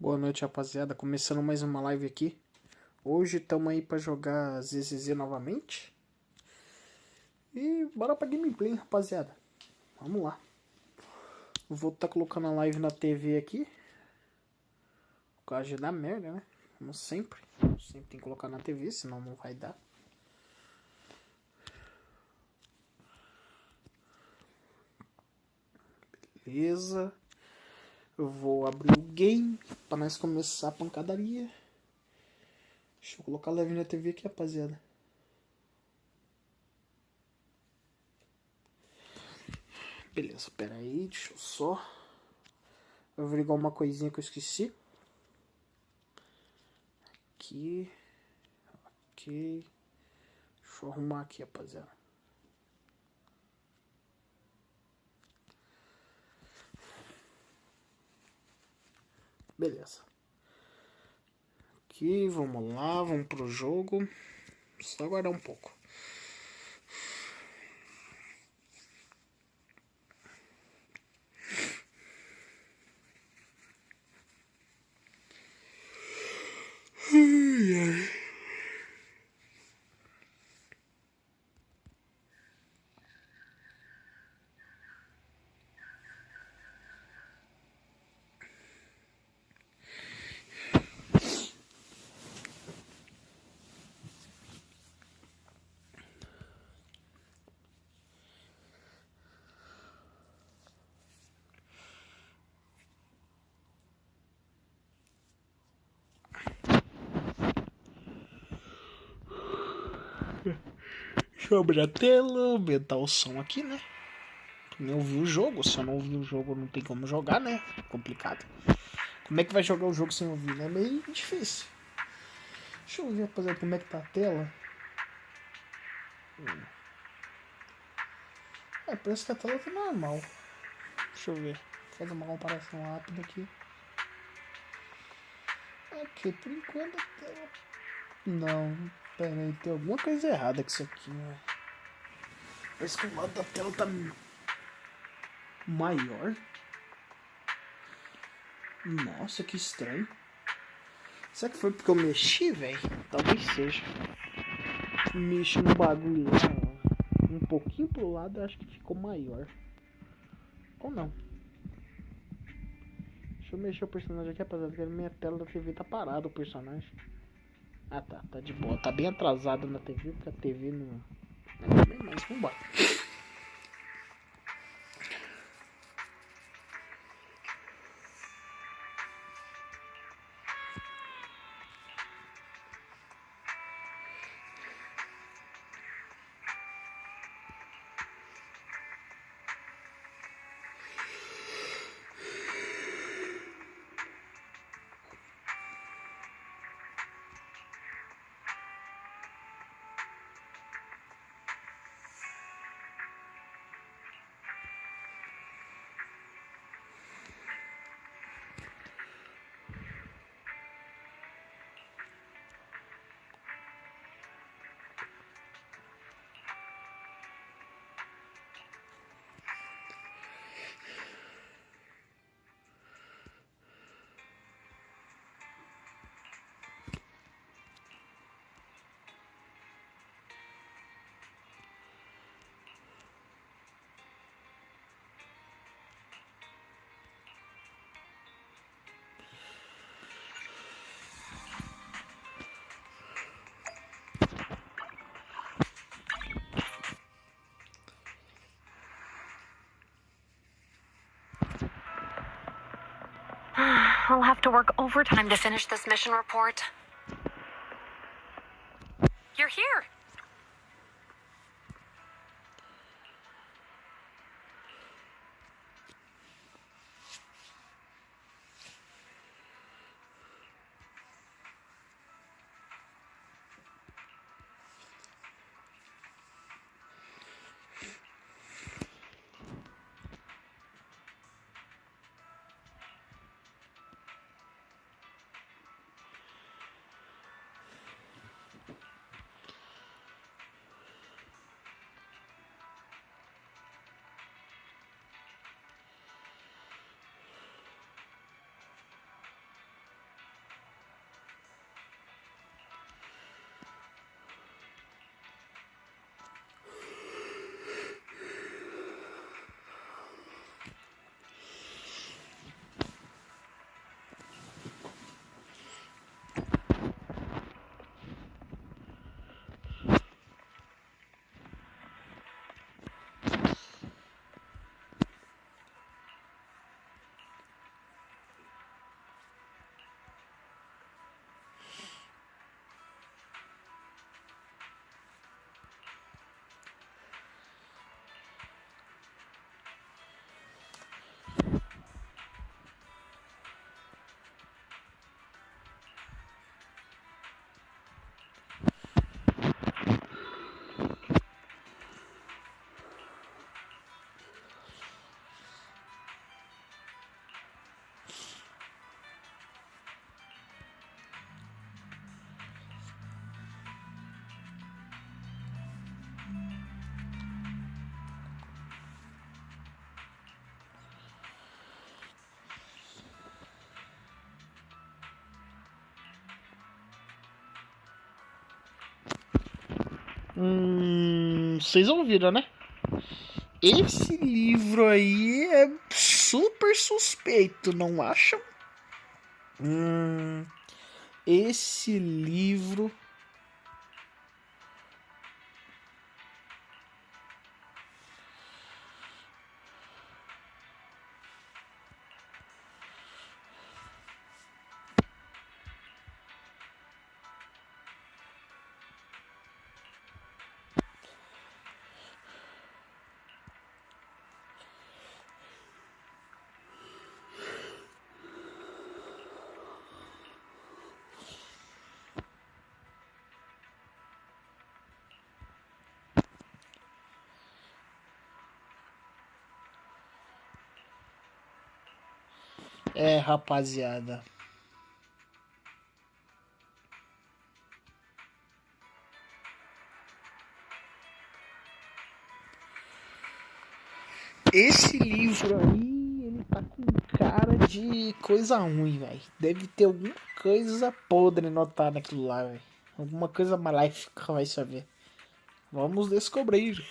Boa noite, rapaziada. Começando mais uma live aqui. Hoje estamos aí pra jogar ZZZ novamente. E bora pra gameplay, rapaziada. Vamos lá. Vou estar colocando a live na TV aqui. Por causa da merda, né? Como sempre. Sempre tem que colocar na TV, senão não vai dar. Beleza. Eu vou abrir o game pra nós começar a pancadaria. Deixa eu colocar a live na TV aqui, rapaziada. Beleza, pera aí, deixa eu só averiguar uma coisinha que eu esqueci. Aqui. Ok. Deixa eu arrumar aqui, rapaziada. Beleza. Aqui, vamos lá, vamos pro jogo. Só aguardar um pouco. Deixa eu abrir a tela, aumentar o som aqui, né? Pra eu ouvir o jogo. Se eu não ouvir o jogo, não tem como jogar, né? Complicado. Como é que vai jogar o jogo sem ouvir, né? É meio difícil. Deixa eu ver, rapaziada, como é que tá a tela. Parece que a tela tá normal. Deixa eu ver. Vou fazer uma comparação rápida aqui. Ok, por enquanto a tela... Não, pera aí, tem alguma coisa errada com isso aqui, né? Parece que o lado da tela tá maior. Nossa, que estranho. Será que foi porque eu mexi, velho? Talvez seja. Mexi no bagulho lá, um pouquinho pro lado, eu acho que ficou maior. Ou não. Deixa eu mexer o personagem aqui, rapaziada, porque minha tela da TV tá parada o personagem. Ah, tá de boa. Tá bem atrasado na TV, porque a TV não... Mas vambora. I'll have to work overtime to finish this mission report. You're here. Vocês ouviram, né? Esse livro aí é super suspeito, não acham? Esse livro... É, rapaziada. Esse livro aí, ele tá com cara de coisa ruim, velho. Deve ter alguma coisa podre notada naquilo lá, velho. Alguma coisa maléfica, vai saber. Vamos descobrir.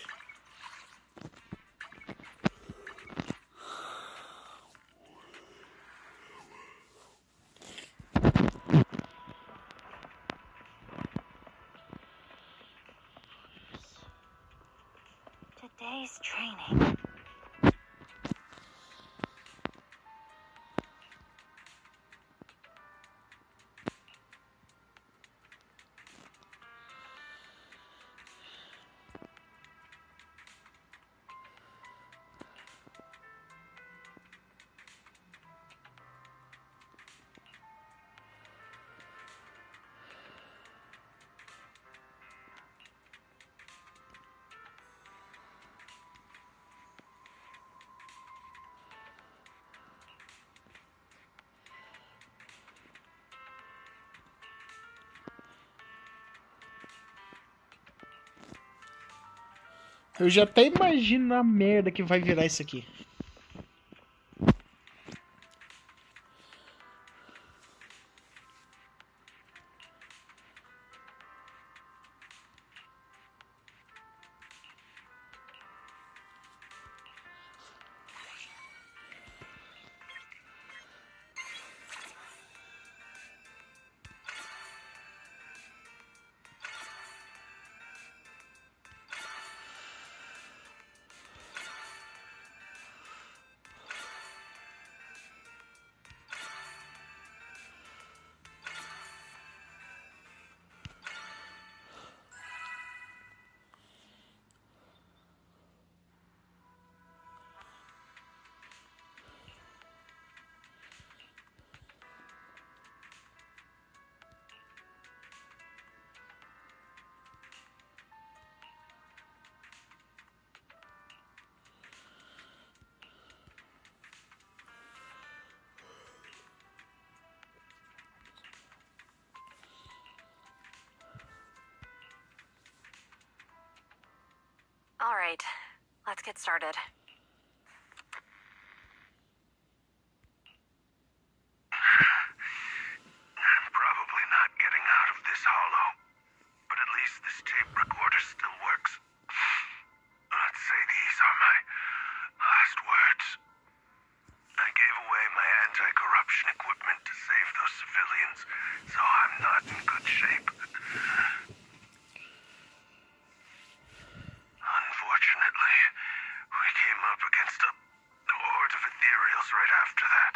Today's training. Eu já até imagino a merda que vai virar isso aqui. All right, let's get started. I'm probably not getting out of this hollow, but at least this tape recorder still works. Let's say these are my last words. I gave away my anti-corruption equipment to save those civilians, so I'm not in good shape. Unfortunately, we came up against a horde of ethereals right after that.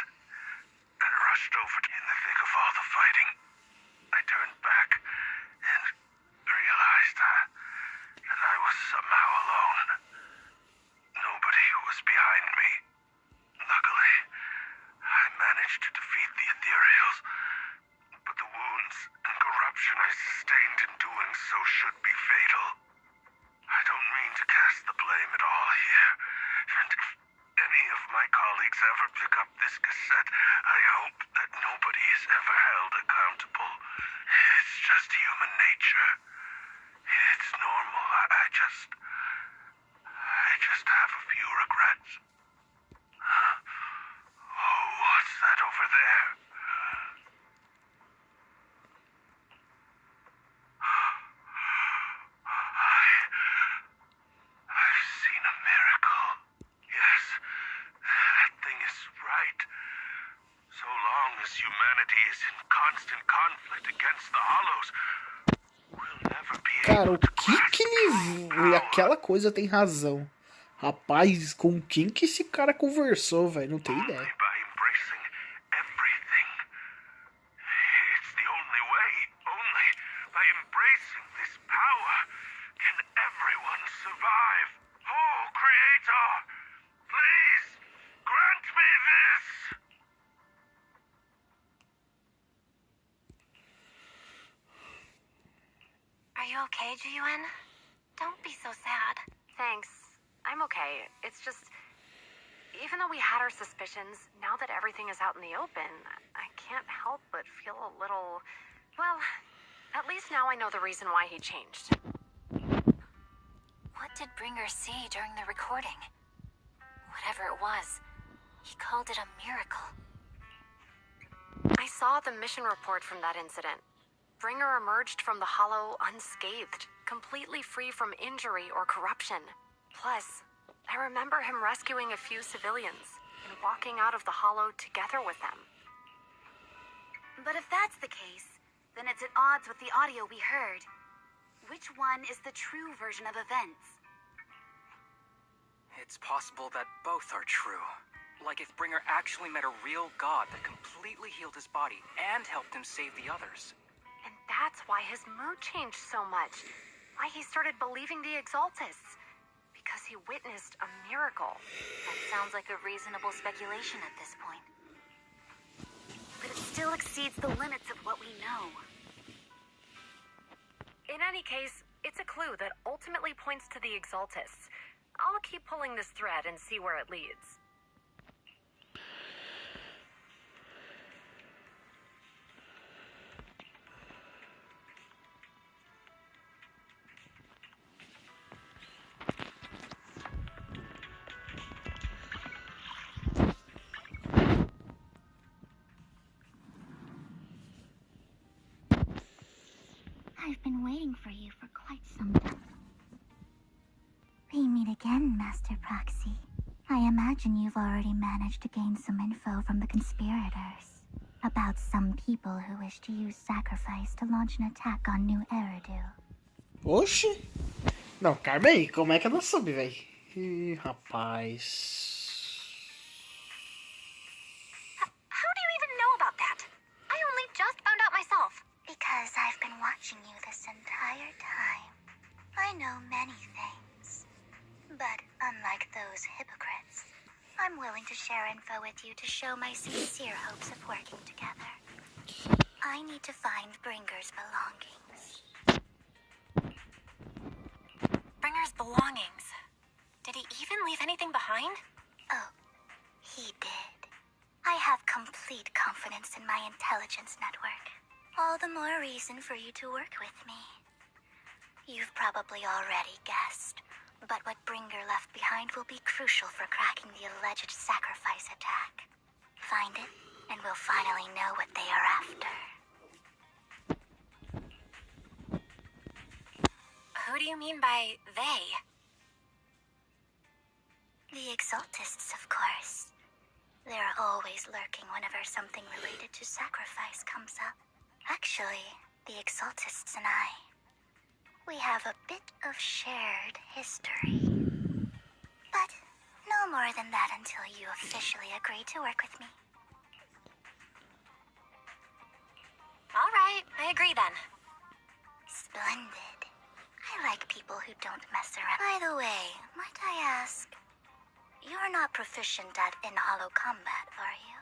I rushed over in the thick of all the fighting. I turned back and realized that I was somehow alone. Nobody was behind me. Luckily, I managed to defeat the ethereals, but the wounds and corruption I sustained in doing so should be fatal. I don't mean to cast the blame at all here, and if any of my colleagues ever pick up this cassette, I hope that nobody is ever held accountable. It's just human nature. It's normal. I just have a few regrets. Huh? Oh, what's that over there? I Cara, o que ele... Aquela coisa tem razão. Rapaz, com quem que esse cara conversou, velho? Não tenho ideia. By embracing everything. It's the only way. Only by embracing this power can everyone survive. Oh, Creator, please grant me this. Are you okay, Jiyuan? Don't be so sad. Thanks. I'm okay. It's just... Even though we had our suspicions, now that everything is out in the open, I can't help but feel a little... Well, at least now I know the reason why he changed. What did Bringer see during the recording? Whatever it was, he called it a miracle. I saw the mission report from that incident. Bringer emerged from the hollow unscathed, completely free from injury or corruption. Plus, I remember him rescuing a few civilians and walking out of the hollow together with them. But if that's the case, then it's at odds with the audio we heard. Which one is the true version of events? It's possible that both are true. Like if Bringer actually met a real god that completely healed his body and helped him save the others. And that's why his mood changed so much. Why he started believing the Exaltists. Because he witnessed a miracle. That sounds like a reasonable speculation at this point. But it still exceeds the limits of what we know. In any case, it's a clue that ultimately points to the Exaltists. I'll keep pulling this thread and see where it leads. I've been waiting for you for quite some time. We meet again, Master Proxy. I imagine you've already managed to gain some info from the conspirators about some people who wish to use sacrifice to launch an attack on New Eridu. Oxi! Não, calma aí, como é que ela soube, velho? Ih, rapaz. How do you even know about that? I only just found out myself. Because I've been watching you this entire time. I know many things. But unlike those hypocrites, I'm willing to share info with you to show my sincere hopes of working together. I need to find Bringer's belongings. Bringer's belongings. Did he even leave anything behind? Oh, he did. I have complete confidence in my intelligence network. All the more reason for you to work with me. You've probably already guessed, but what Bringer left behind will be crucial for cracking the alleged sacrifice attack. Find it, and we'll finally know what they are after. Who do you mean by they? The Exaltists, of course. They're always lurking whenever something related to sacrifice comes up. Actually, the Exaltists and I, we have a bit of shared history. But no more than that until you officially agree to work with me. All right, I agree then. Splendid. I like people who don't mess around. By the way, might I ask, you're not proficient at in-hollow combat, are you?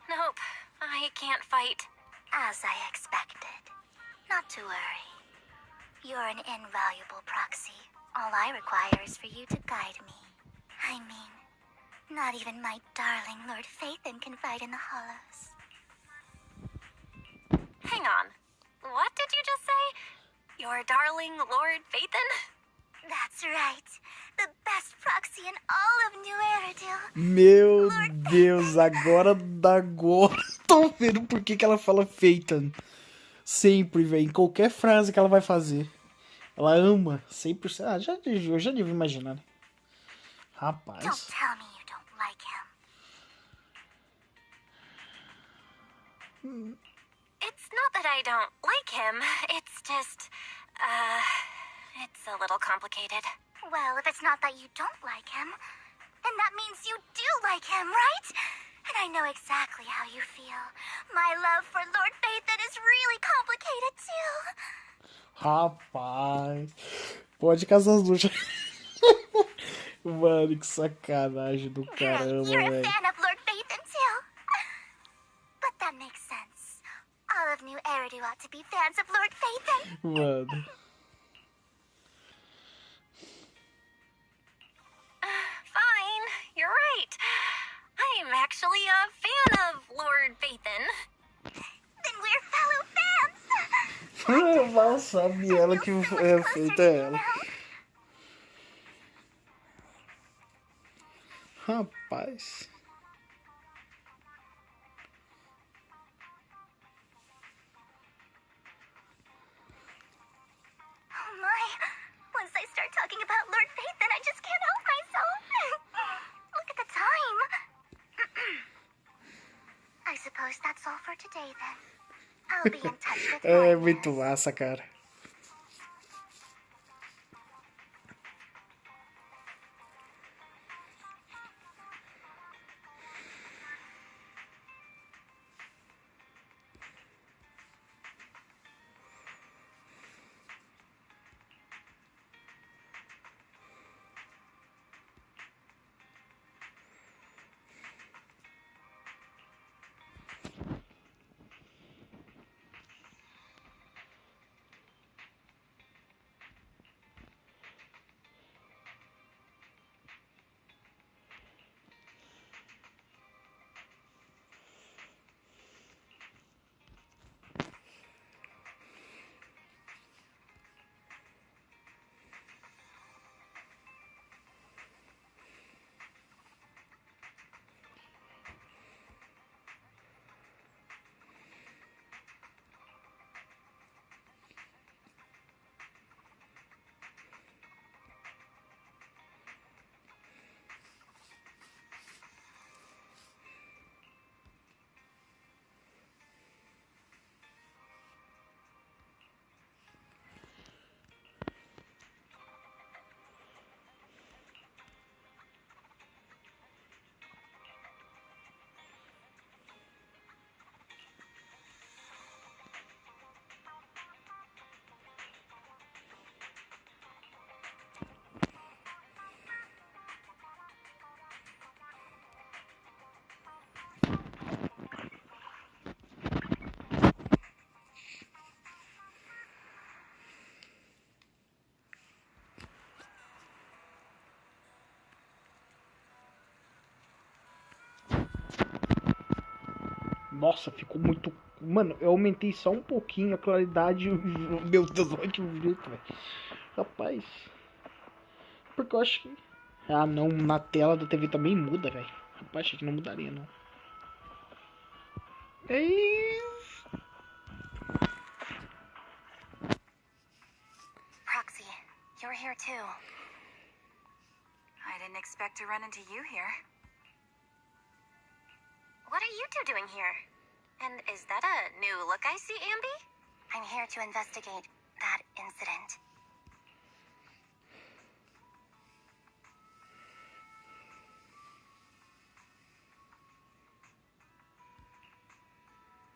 Nope, I can't fight. As I expected. Not to worry. You're an invaluable proxy. All I require is for you to guide me. I mean, not even my darling Lord Phaethon can fight in the hollows. Hang on. What did you just say? Your darling Lord Phaethon? That's right. The best proxy in all of New Eridu. Meu Deus, agora tô vendo por que ela fala Phaethon. Sempre, velho. Em qualquer frase que ela vai fazer. Ela ama 100%. Ah, eu já devo imaginar, né? Rapaz. Don't tell me you don't like him. It's Not that I don't like him. It's just, it's a little complicated. Well, if it's not that you don't like him, then that means you do like him, right? And I know exactly how you feel. My love for Lord Phaethon is really complicated too. Rapaz, pode casar as duas. Mano, que sacanagem do caramba, You're a velho. fan of Lord Phaethon too. But that makes sense. All of New Eridu ought to be fans of Lord Phaethon. Mano. Fine, you're right. I'm actually a fan of Lord Phaethon. Then we're fellow fans. Mal sabe ela que é feita ela. Rapaz. Oh my. Once I start talking about Lord Phaethon, I just can't help myself. Look at the time. I suppose that's all for today then. I'll be in touch with more É muito news. massa, cara. Nossa, ficou muito... Mano, eu aumentei só um pouquinho a claridade. Meu Deus, olha que bonito, velho. Rapaz. Porque eu acho que... Ah, não, na tela da TV também muda, velho. Rapaz, achei que não mudaria, não. Ei... Proxy, you're here too. I didn't expect to run into you here. What are you two doing here? And is that a new look I see, Ambi? I'm here to investigate that incident.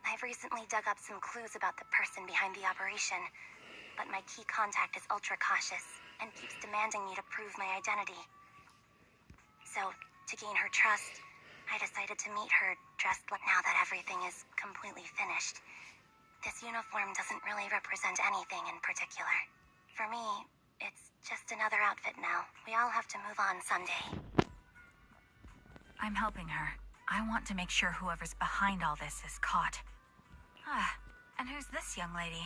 I've recently dug up some clues about the person behind the operation, but my key contact is ultra cautious and keeps demanding me to prove my identity. So, to gain her trust, I decided to meet her dressed like now that everything is completely finished. This uniform doesn't really represent anything in particular. For me, it's just another outfit now. We all have to move on someday. I'm helping her. I want to make sure whoever's behind all this is caught. Ah, and who's this young lady?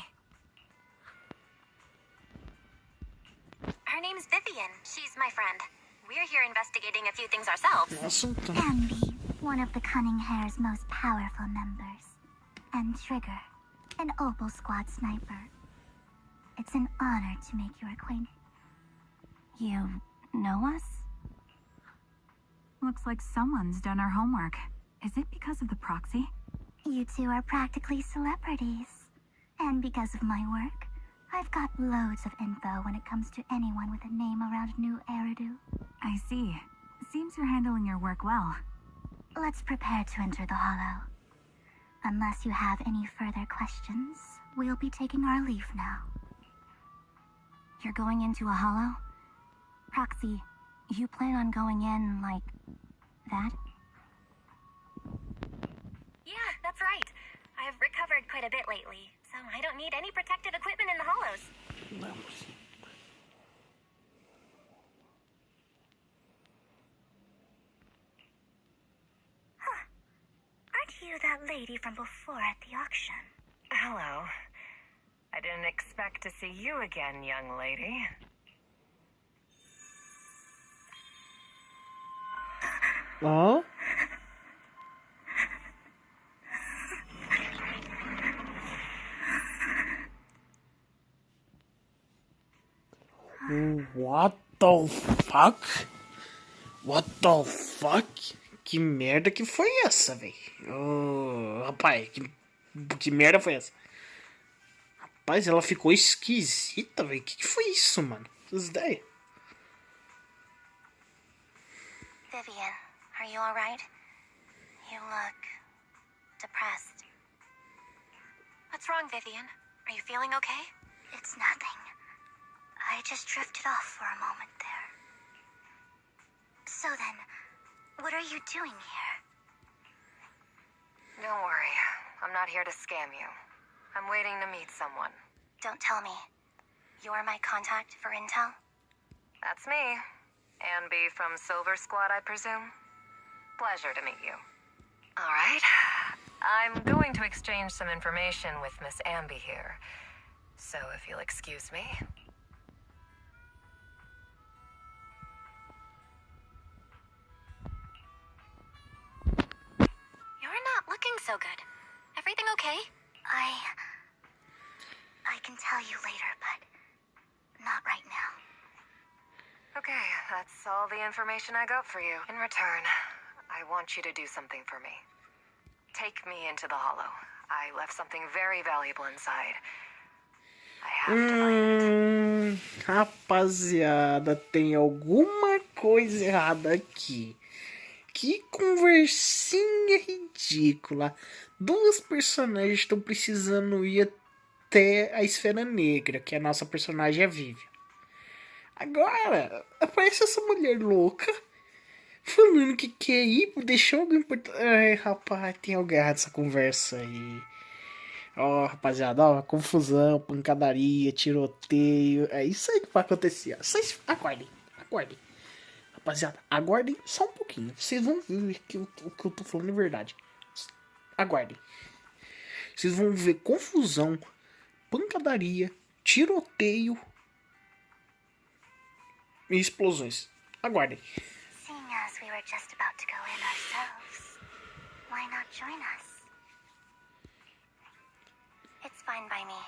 Her name's Vivian. She's my friend. We're here investigating a few things ourselves. Nossa, então... Ambi, one of the Cunning Hair's most powerful members. And Trigger, an Opal Squad sniper. It's an honor to make your acquaintance. You know us? Looks like someone's done our homework. Is it because of the proxy? You two are practically celebrities. And because of my work, I've got loads of info when it comes to anyone with a name around New Eridu. I see. Seems you're handling your work well. Let's prepare to enter the Hollow. Unless you have any further questions, we'll be taking our leave now. You're going into a hollow? Proxy, you plan on going in like that? Yeah, that's right. I've recovered quite a bit lately, so I don't need any protective equipment in the hollows. Huh. Aren't you that lady from before at the auction? Hello. I didn't expect to see you again, young lady. Ó. What the fuck? What the fuck? Que merda que foi essa, velho? Oh, rapaz, que merda foi essa? Rapaz, ela ficou esquisita, velho. Que foi isso, mano? Essas ideias. Vivian, are you alright? You look depressed. What's wrong, Vivian? Are you feeling okay? It's nothing. I just drifted off for a moment there. So then, what are you doing here? Don't worry. I'm not here to scam you. I'm waiting to meet someone. Don't tell me. You're my contact for intel? That's me. Ambi from Silver Squad, I presume? Pleasure to meet you. All right. I'm going to exchange some information with Miss Ambi here. So if you'll excuse me. You're not looking so good. Everything okay? I can tell you later, but not right now. Okay, that's all the information I got for you. In return, I want you to do something for me. Take me into the Hollow. I left something very valuable inside. I have to find it. Rapaziada, tem alguma coisa errada aqui. Que conversinha ridícula. Duas personagens estão precisando ir até a Esfera Negra, que a nossa personagem é a Vivian. Agora, aparece essa mulher louca falando que quer ir, deixou alguém por... Ai, rapaz, tem algo errado nessa conversa aí. Ó, rapaziada, ó, confusão, pancadaria, tiroteio. É isso aí que vai acontecer. Vocês aguardem, aguardem. Rapaziada, aguardem só um pouquinho. Vocês vão ver que o que eu tô falando é verdade. Aguardem. Vocês vão ver confusão, pancadaria, tiroteio e explosões. Aguardem. Seeing as we were just about to go in ourselves, why not join us? It's fine by me.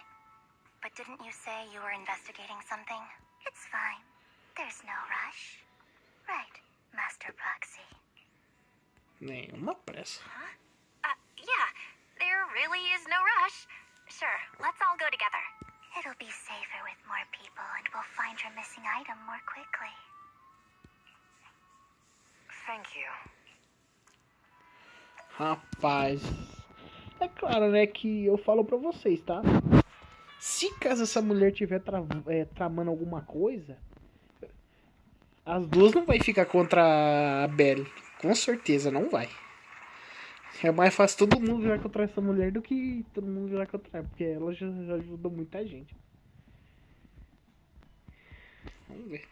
But didn't you say you were investigating something? It's fine. There's no rush. Right, Master Proxy. Nenhuma pressa. Yeah. There really is no rush. Sure, let's all go together. It'll be safer with more people and we'll find your missing item more quickly. Thank you. Rapaz, é claro, né, que eu falo pra vocês, tá? Se caso essa mulher tiver tramando alguma coisa, as duas não vai ficar contra a Belle. Com certeza não vai. É mais fácil todo mundo virar contra essa mulher do que todo mundo virar contra ela, porque ela já ajudou muita gente. Vamos ver.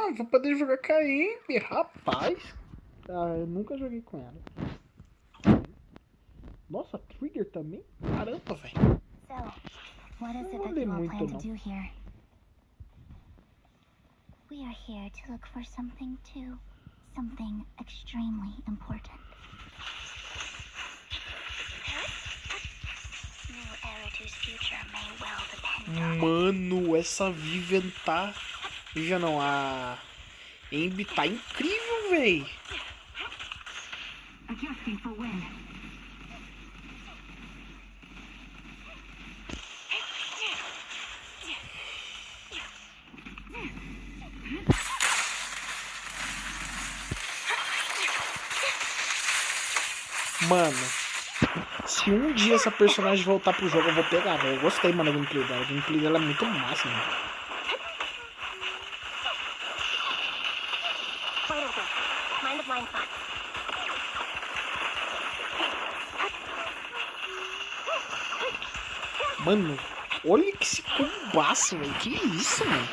Ah, vou poder jogar com a Amy, rapaz. Ah, eu nunca joguei com ela. Nossa, Trigger também? Caramba, velho. So, what is it Não that olhei you all muito, plan to não. do here? We are here to look for something too. Something extremely important. New Eridu's future may well depend on it. Mano, essa Vivian tá... Vivian não, a... Ambi tá incrível, véi. Adjusting for wind. Mano, se um dia essa personagem voltar pro jogo, eu vou pegar, velho. Eu gostei, mano, da gameplay dela. A gameplay dela é muito massa, mano. Mind the blind spot. Mano, olha que esse combaço, velho. Que isso, mano?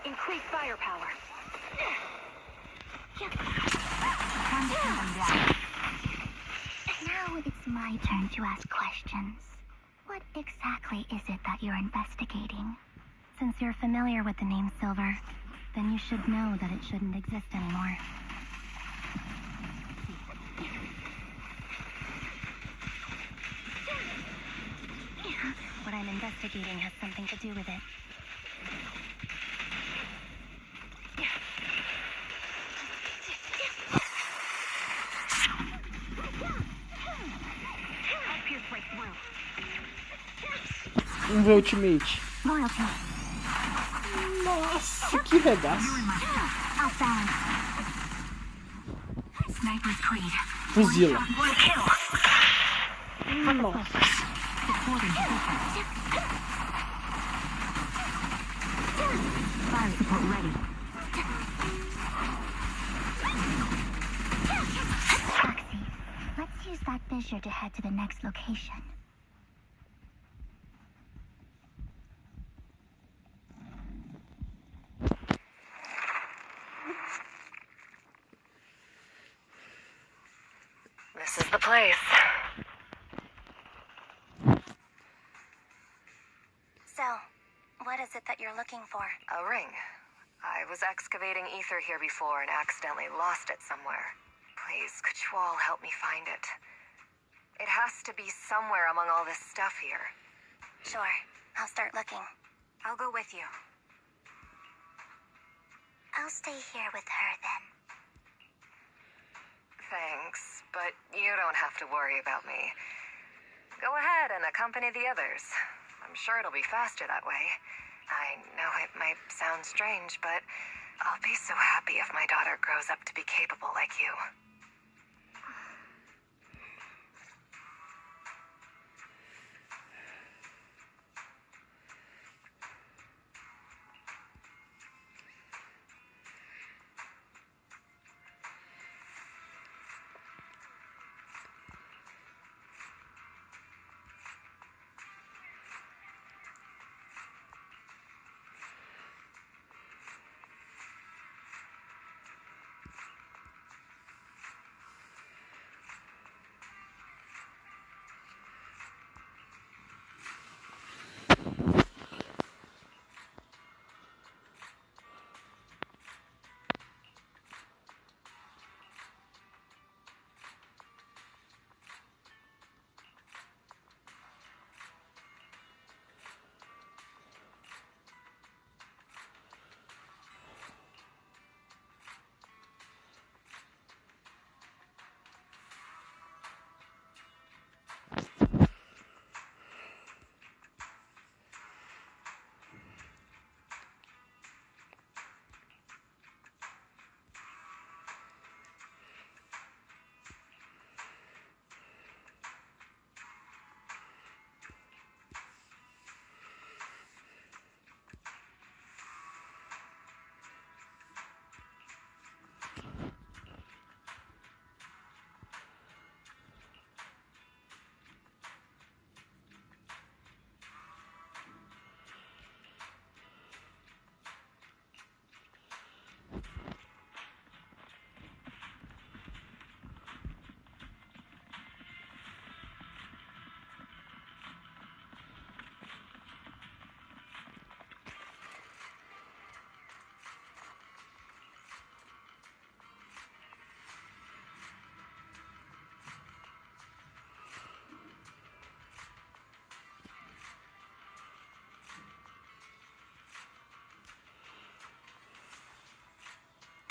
Increase firepower. Now it's my turn to ask questions. What exactly is it that you're investigating? Since you're familiar with the name Silver, then you should know that it shouldn't exist anymore. What I'm investigating has something to do with it. Vamos ver o Ultimate. Loyalty. Nossa, que regaço. Outbound. Sniper's Creed. Fuzila. One kill. Nossa. Supporting position. Fire support ready. Taxi. Let's use that fissure to head to the next location. This is the place. So, what is it that you're looking for? A ring. I was excavating ether here before and accidentally lost it somewhere. Please, could you all help me find it? It has to be somewhere among all this stuff here. Sure, I'll start looking. I'll go with you. I'll stay here with her then. Thanks, but you don't have to worry about me. Go ahead and accompany the others. I'm sure it'll be faster that way. I know it might sound strange, but I'll be so happy if my daughter grows up to be capable like you.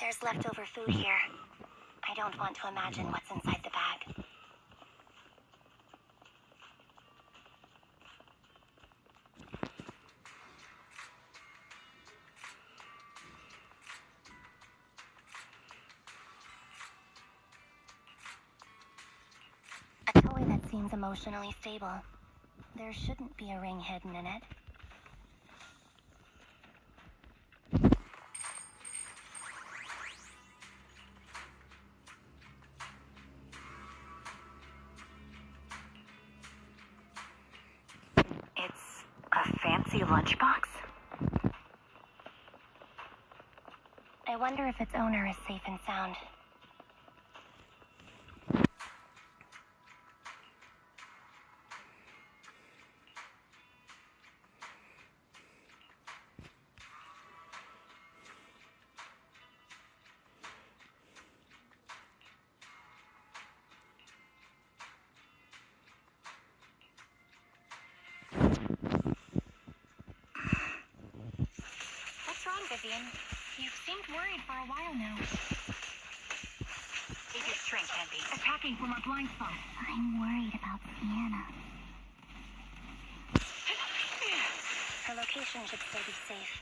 There's leftover food here. I don't want to imagine what's inside the bag. A toy that seems emotionally stable. There shouldn't be a ring hidden in it. It's a fancy lunchbox? I wonder if its owner is safe and sound. What's wrong, Vivian? You've seemed worried for a while now. Take your strength, Andy. Attacking from our blind spot. I'm worried about Sienna. Her location should still be safe.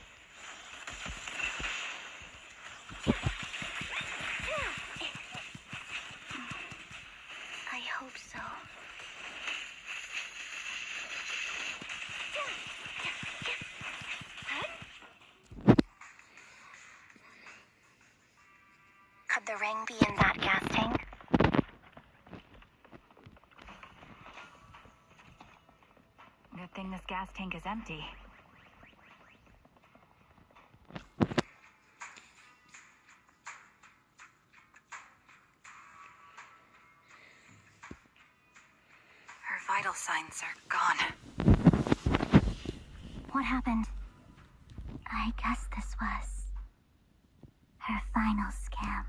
I hope so. Could the ring be in that gas tank? Good thing this gas tank is empty. Her vital signs are gone. What happened? I guess this was her final scam.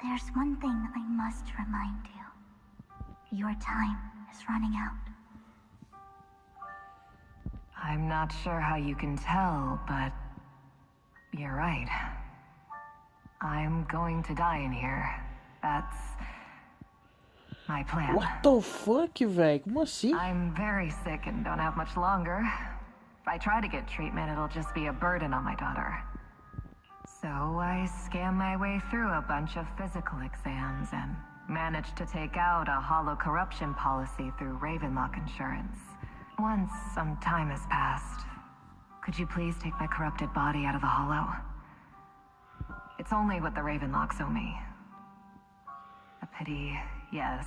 There's one thing I must remind you. Your time is running out. I'm not sure how you can tell, but you're right. I'm going to die in here. That's my plan. What the fuck, velho? Como assim? I'm very sick and don't have much longer. If I try to get treatment, it'll just be a burden on my daughter. So I scam my way through a bunch of physical exams and managed to take out a hollow corruption policy through Ravenlock Insurance. Once some time has passed, could you please take my corrupted body out of the hollow? It's only what the Ravenlocks owe me. A pity, yes.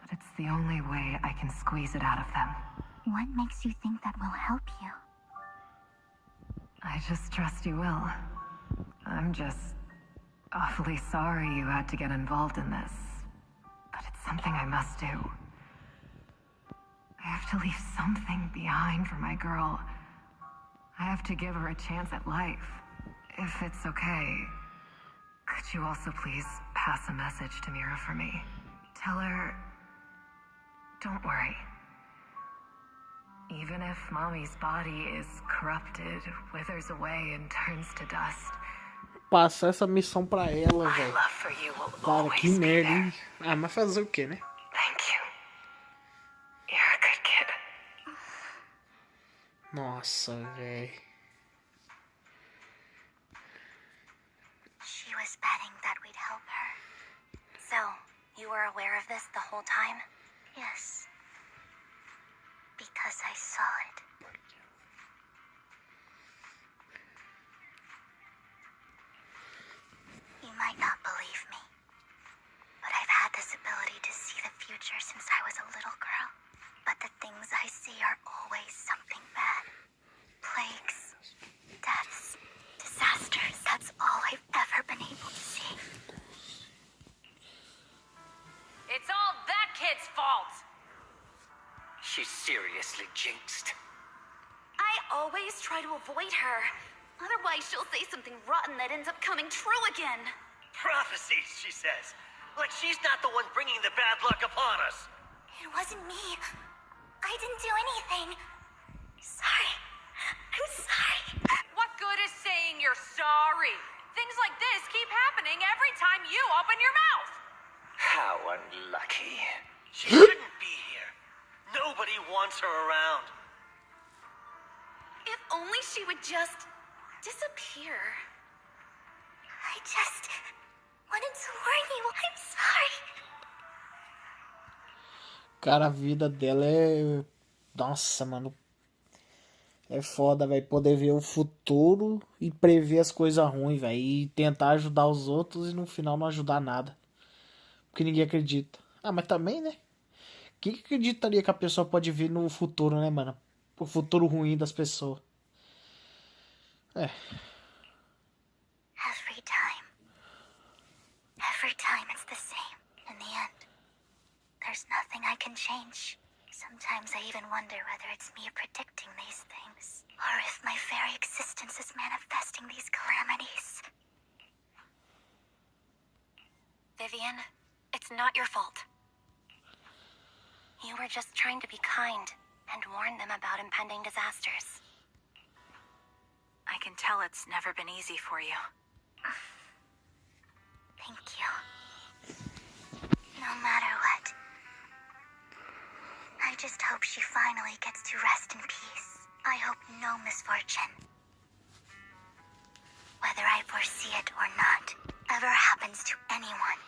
But it's the only way I can squeeze it out of them. What makes you think that will help you? I just trust you will. I'm just awfully sorry you had to get involved in this. But it's something I must do. I have to leave something behind for my girl. I have to give her a chance at life. If it's okay, could you also please pass a message to Mira for me? Tell her, don't worry. Even if Mommy's body is corrupted, withers away and turns to dust. Passar essa missão pra ela, My velho. love for you will Cara, que always be merda, there. hein? Ah, mas fazer o quê, né? Thank you. You're a good kid. Nossa, velho. She was betting that we'd help her. So, you were aware of this the whole time? Yes. Because I saw it. You might not believe me, but I've had this ability to see the future since I was a little girl. But the things I see are always something bad. Plagues, deaths, disasters. That's all I've ever been able to see. It's all that kid's fault! She's seriously jinxed. I always try to avoid her. Otherwise, she'll say something rotten that ends up coming true again. Prophecies, she says. Like she's not the one bringing the bad luck upon us. It wasn't me. I didn't do anything. Sorry. I'm sorry. saying you're sorry. Things like this keep happening every time you open your mouth. How unlucky. She shouldn't be here. Nobody wants her around. If only she would just disappear. I just wanted to warn you. I'm sorry. Cara, a vida dela é... Nossa, mano. É foda, velho. Poder ver o futuro e prever as coisas ruins, velho. E tentar ajudar os outros e no final não ajudar nada. Porque ninguém acredita. Ah, mas também, né? Quem que acreditaria que a pessoa pode ver no futuro, né, mano? O futuro ruim das pessoas. É. Every time it's the same. In the end, there's nothing I can change. Sometimes I even wonder whether it's me predicting these things, or if my very existence is manifesting these calamities. Vivian, it's not your fault. You were just trying to be kind and warn them about impending disasters. I can tell it's never been easy for you. Thank you. No matter what, I just hope she finally gets to rest in peace. I hope no misfortune, whether I foresee it or not, ever happens to anyone.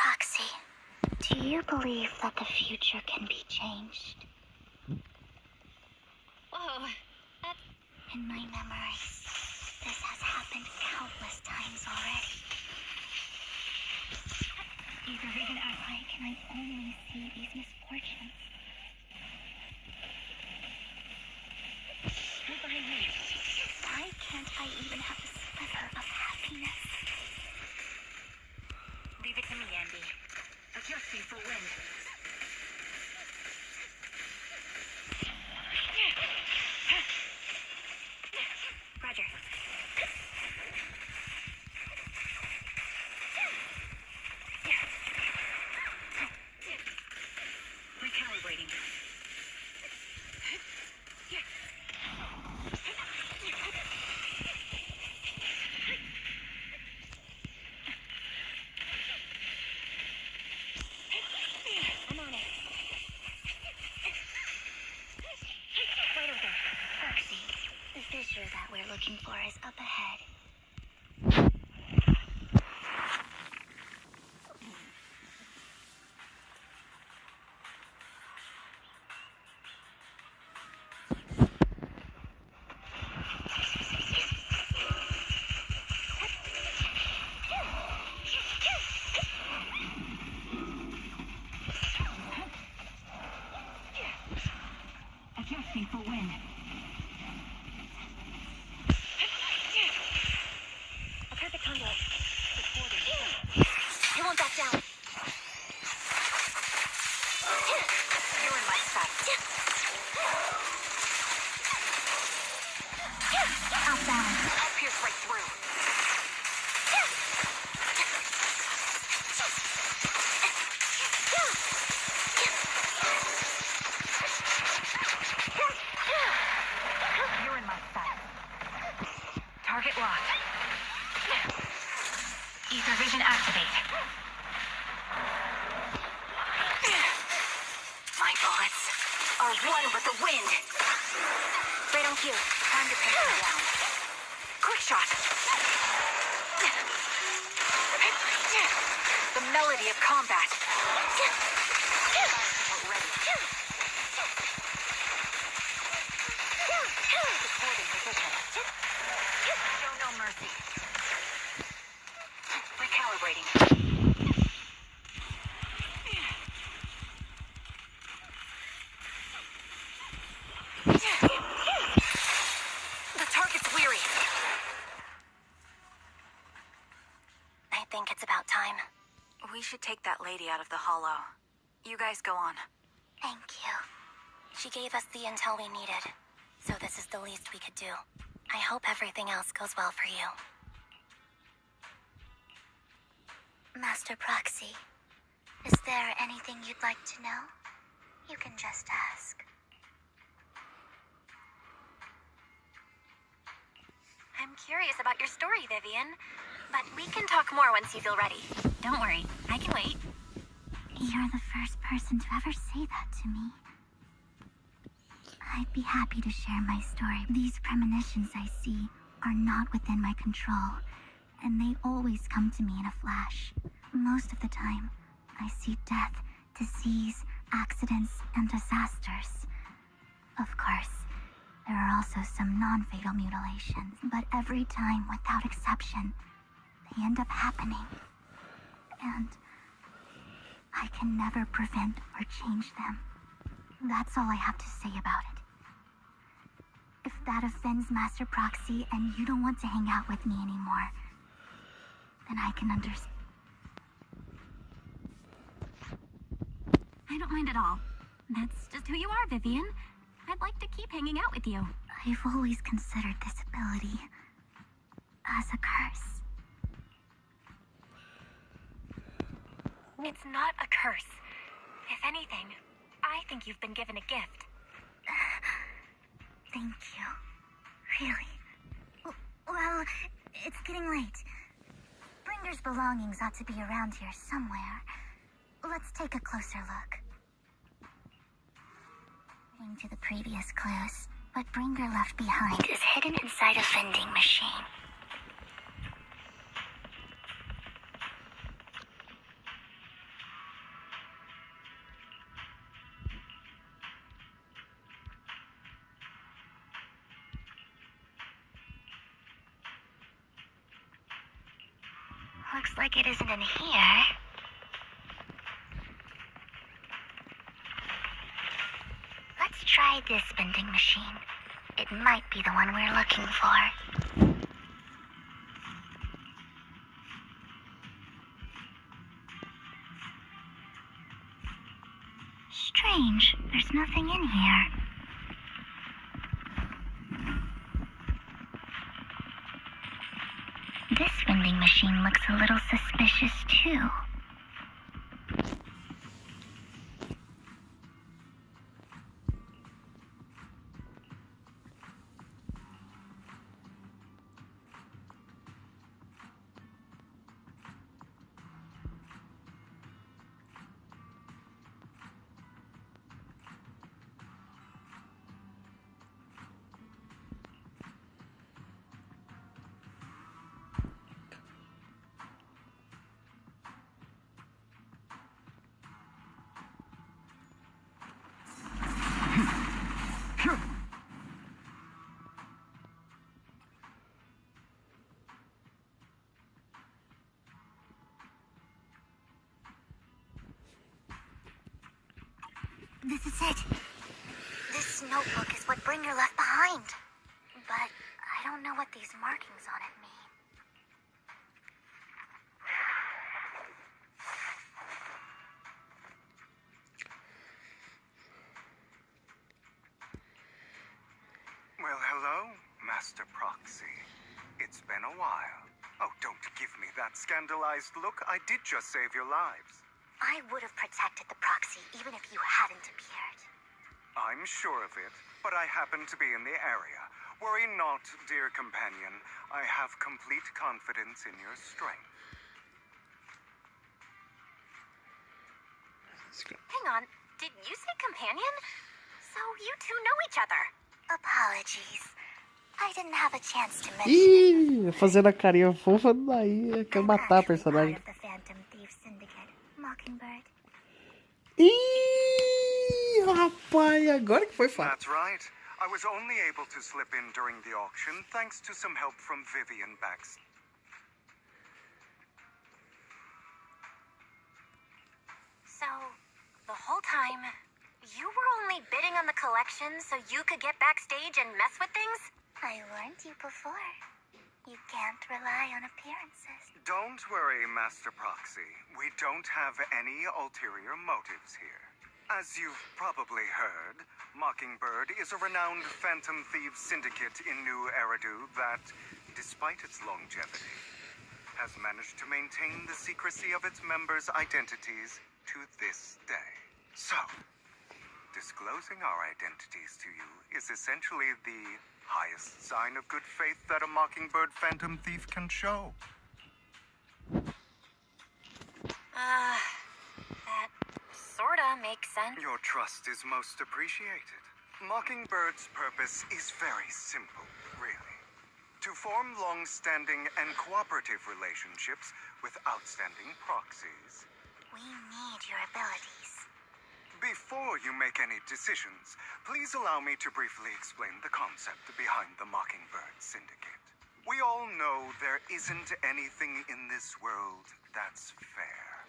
Roxy, do you believe that the future can be changed? Whoa, In my memory, this has happened countless times already. Either reason why can I only see these misfortunes? Look behind me. Why can't I even have a sliver of happiness? leave it to me, Andy. Adjusting for wind. Roger. Recalibrating. I'm on it. Right over there. Roxy, the fissure that we're looking for is up ahead. Adjusting for wind. A perfect conduit. I won't back down. You're in my sight. Outbound. I'll pierce right through. Target locked. Ether vision activate. My bullets are one with the wind. Right on cue. Time to pin them down. Quick shot. The melody of combat. Ready. Supporting position. Show no mercy. Recalibrating. The target's weary. I think it's about time. We should take that lady out of the hollow. You guys go on. Thank you. She gave us the intel we needed, so this is the least we could do. I hope everything else goes well for you. Master Proxy, is there anything you'd like to know? You can just ask. I'm curious about your story, Vivian. But we can talk more once you feel ready. Don't worry, I can wait. You're the first person to ever say that to me. I'd be happy to share my story. These premonitions I see are not within my control, and they always come to me in a flash. Most of the time, I see death, disease, accidents, and disasters. Of course, there are also some non-fatal mutilations, but every time, without exception, they end up happening. And I can never prevent or change them. That's all I have to say about it. If that offends Master Proxy and you don't want to hang out with me anymore, then I can understand. I don't mind at all. That's just who you are, Vivian. I'd like to keep hanging out with you. I've always considered this ability as a curse. It's not a curse. If anything, I think you've been given a gift. Thank you. Really? Well, it's getting late. Bringer's belongings ought to be around here somewhere. Let's take a closer look. According to the previous clues, what Bringer left behind is hidden inside a vending machine. Looks like it isn't in here. Let's try this vending machine. It might be the one we're looking for. Strange, there's nothing in here. This vending machine looks a little suspicious, too. This is it. This notebook is what Bringer left behind. But I don't know what these markings on it mean. Well, hello, Master Proxy. It's been a while. Oh, don't give me that scandalized look. I did just save your lives. I would have protected the proxy even if you hadn't appeared. I'm sure of it, but I happened to be in the area. Worry not, dear companion. I have complete confidence in your strength. Hang on, did you say companion? So you two know each other. Apologies. I didn't have a chance to mention Ih, fazendo a carinha fofa daí, quer matar a part personagem. of the Phantom Thief Syndicate, Mockingbird. Ih, rapaz, agora que foi fácil. That's right. I was only able to slip in during the auction thanks to some help from Vivian backstage. So, the whole time, you were only bidding on the collection so you could get backstage and mess with things? I warned you before. You can't rely on appearances. Don't worry, Master Proxy. We don't have any ulterior motives here. As you've probably heard, Mockingbird is a renowned Phantom Thieves syndicate in New Eridu that, despite its longevity, has managed to maintain the secrecy of its members' identities to this day. So, disclosing our identities to you is essentially the highest sign of good faith that a Mockingbird Phantom Thief can show. That sorta makes sense. Your trust is most appreciated. Mockingbird's purpose is very simple, really. To form long-standing and cooperative relationships with outstanding proxies. We need your abilities. Before you make any decisions, please allow me to briefly explain the concept behind the Mockingbird Syndicate. We all know there isn't anything in this world that's fair.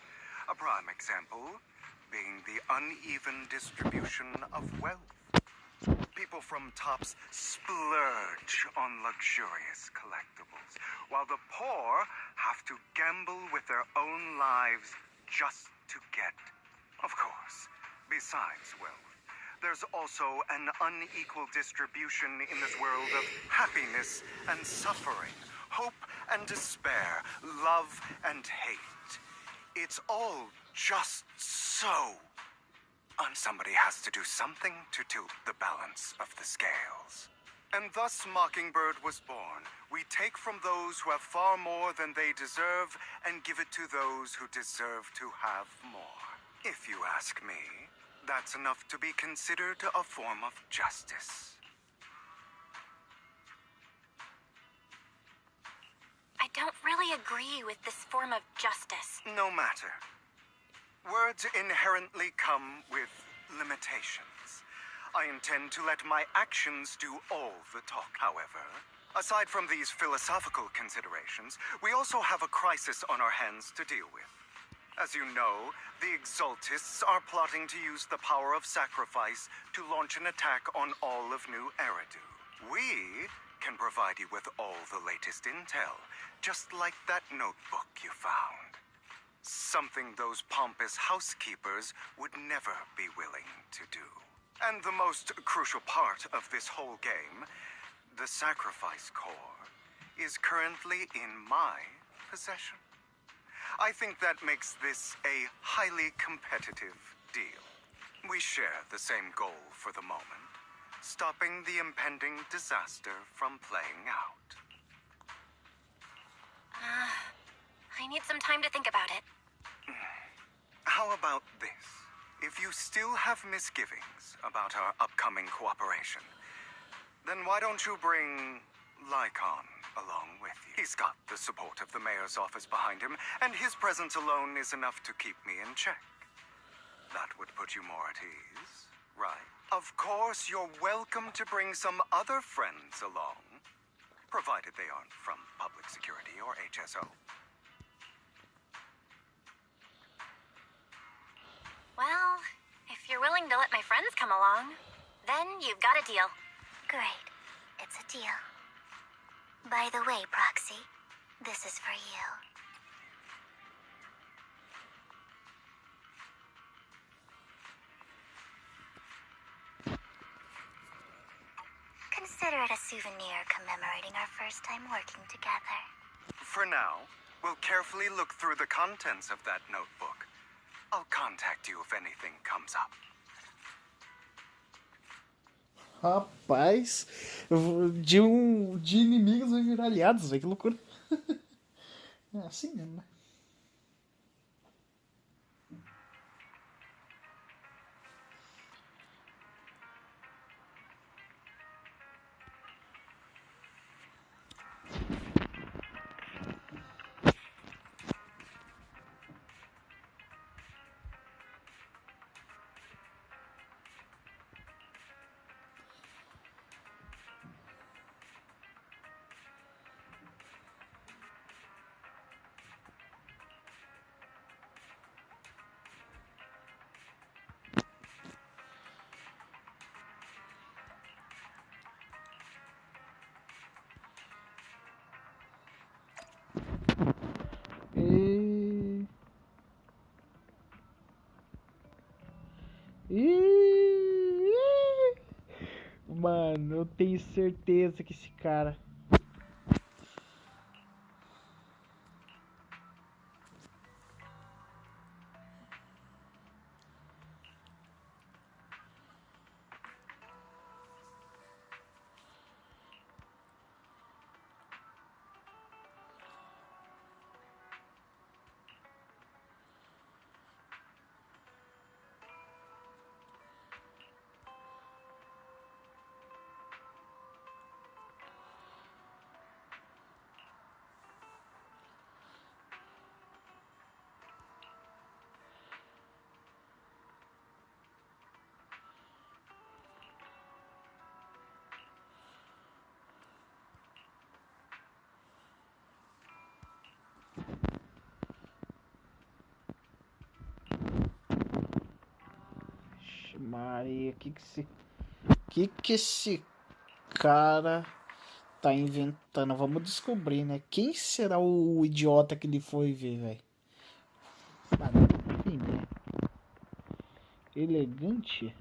A prime example being the uneven distribution of wealth. People from tops splurge on luxurious collectibles, while the poor have to gamble with their own lives just to get, of course, besides wealth. There's also an unequal distribution in this world of happiness and suffering, hope and despair, love and hate. It's all just so. And somebody has to do something to tilt the balance of the scales. And thus Mockingbird was born. We take from those who have far more than they deserve and give it to those who deserve to have more. If you ask me, that's enough to be considered a form of justice. I don't really agree with this form of justice. No matter. Words inherently come with limitations. I intend to let my actions do all the talk, however. Aside from these philosophical considerations, we also have a crisis on our hands to deal with. As you know, the Exaltists are plotting to use the power of sacrifice to launch an attack on all of New Eridu. We can provide you with all the latest intel, just like that notebook you found. Something those pompous housekeepers would never be willing to do. And the most crucial part of this whole game, the sacrifice core, is currently in my possession. I think that makes this a highly competitive deal. We share the same goal for the moment, stopping the impending disaster from playing out. I need some time to think about it. How about this? If you still have misgivings about our upcoming cooperation, then why don't you bring Lycon along with you? He's got the support of the mayor's office behind him, and his presence alone is enough to keep me in check. That would put you more at ease, right? Of course, you're welcome to bring some other friends along, provided they aren't from public security or HSO. Well, if you're willing to let my friends come along, then you've got a deal. Great. It's a deal. By the way, Proxy, this is for you. Consider it a souvenir commemorating our first time working together. For now, we'll carefully look through the contents of that notebook. I'll contact you if anything comes up. Rapaz, de inimigos vai virar aliados, velho, que loucura. É assim mesmo, né? E... Mano, eu tenho certeza que esse cara... Maria, que esse cara tá inventando? Vamos descobrir, né? Quem será o idiota que ele foi ver, velho? Enfim, né? Elegante?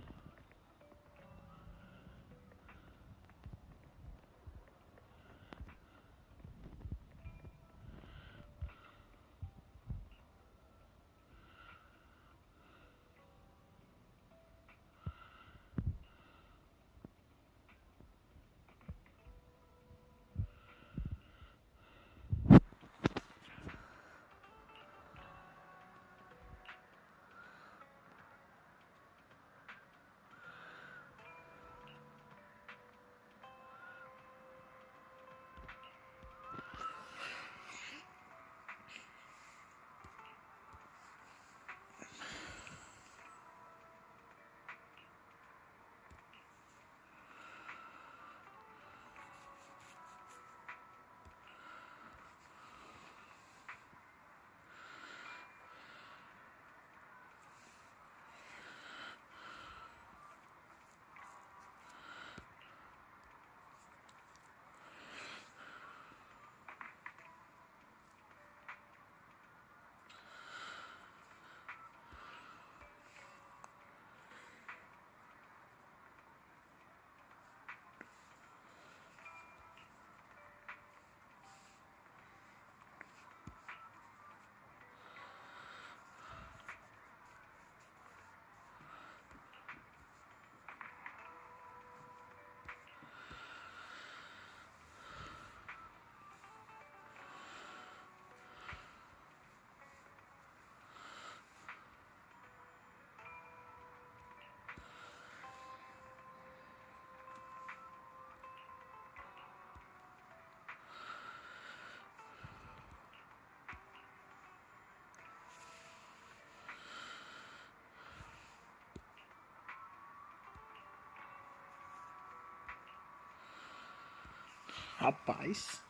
Rapaz.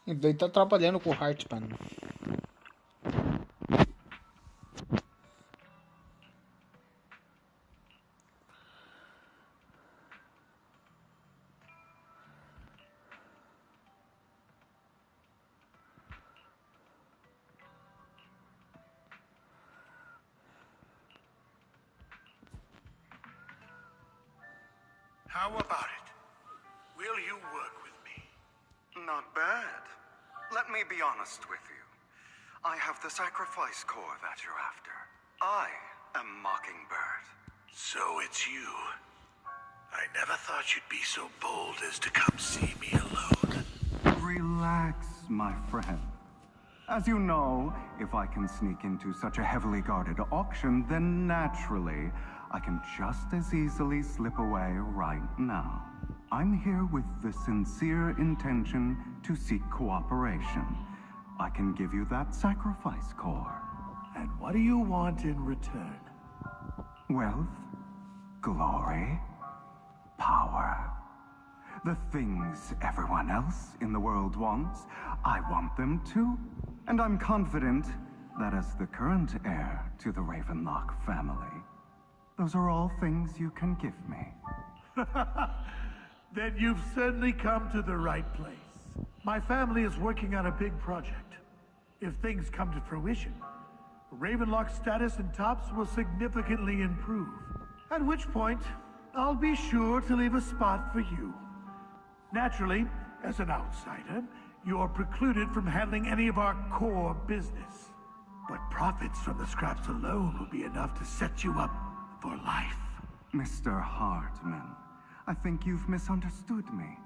E daí tá trabalhando com o Hartman. How about it? Will you work with me? Not bad. Let me be honest with you. I have the sacrifice core that you're after. I am Mockingbird. So it's you. I never thought you'd be so bold as to come see me alone. Relax, my friend. As you know, if I can sneak into such a heavily guarded auction, then naturally, I can just as easily slip away right now. I'm here with the sincere intention to seek cooperation. I can give you that sacrifice core. And what do you want in return? Wealth, glory, power. The things everyone else in the world wants, I want them too. And I'm confident that as the current heir to the Ravenlock family, those are all things you can give me. Then you've certainly come to the right place. My family is working on a big project. If things come to fruition, Ravenlock's status in Tops will significantly improve. At which point, I'll be sure to leave a spot for you. Naturally, as an outsider, you're precluded from handling any of our core business. But profits from the scraps alone will be enough to set you up for life. Mr. Hartman, I think you've misunderstood me.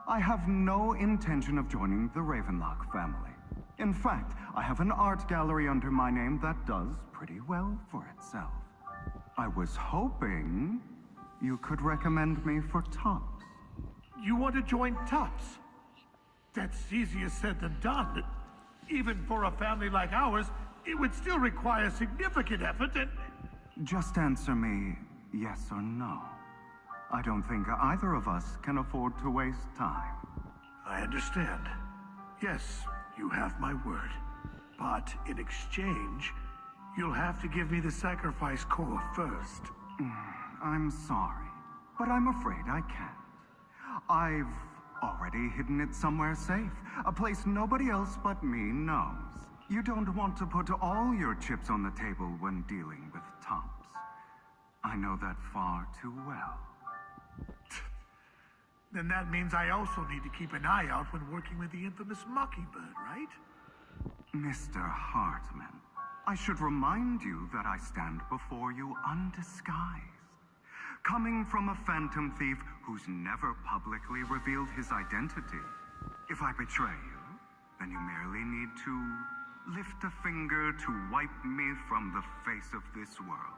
I have no intention of joining the Ravenlock family. In fact, I have an art gallery under my name that does pretty well for itself. I was hoping you could recommend me for Tops. You want to join Tops? That's easier said than done. Even for a family like ours, it would still require significant effort and... Just answer me yes or no. I don't think either of us can afford to waste time. I understand. Yes, you have my word. But in exchange, you'll have to give me the sacrifice core first. I'm sorry, but I'm afraid I can't. I've already hidden it somewhere safe, a place nobody else but me knows. You don't want to put all your chips on the table when dealing with Tops. I know that far too well. Then that means I also need to keep an eye out when working with the infamous Mockingbird, right? Mr. Hartman, I should remind you that I stand before you undisguised. Coming from a phantom thief who's never publicly revealed his identity. If I betray you, then you merely need to lift a finger to wipe me from the face of this world.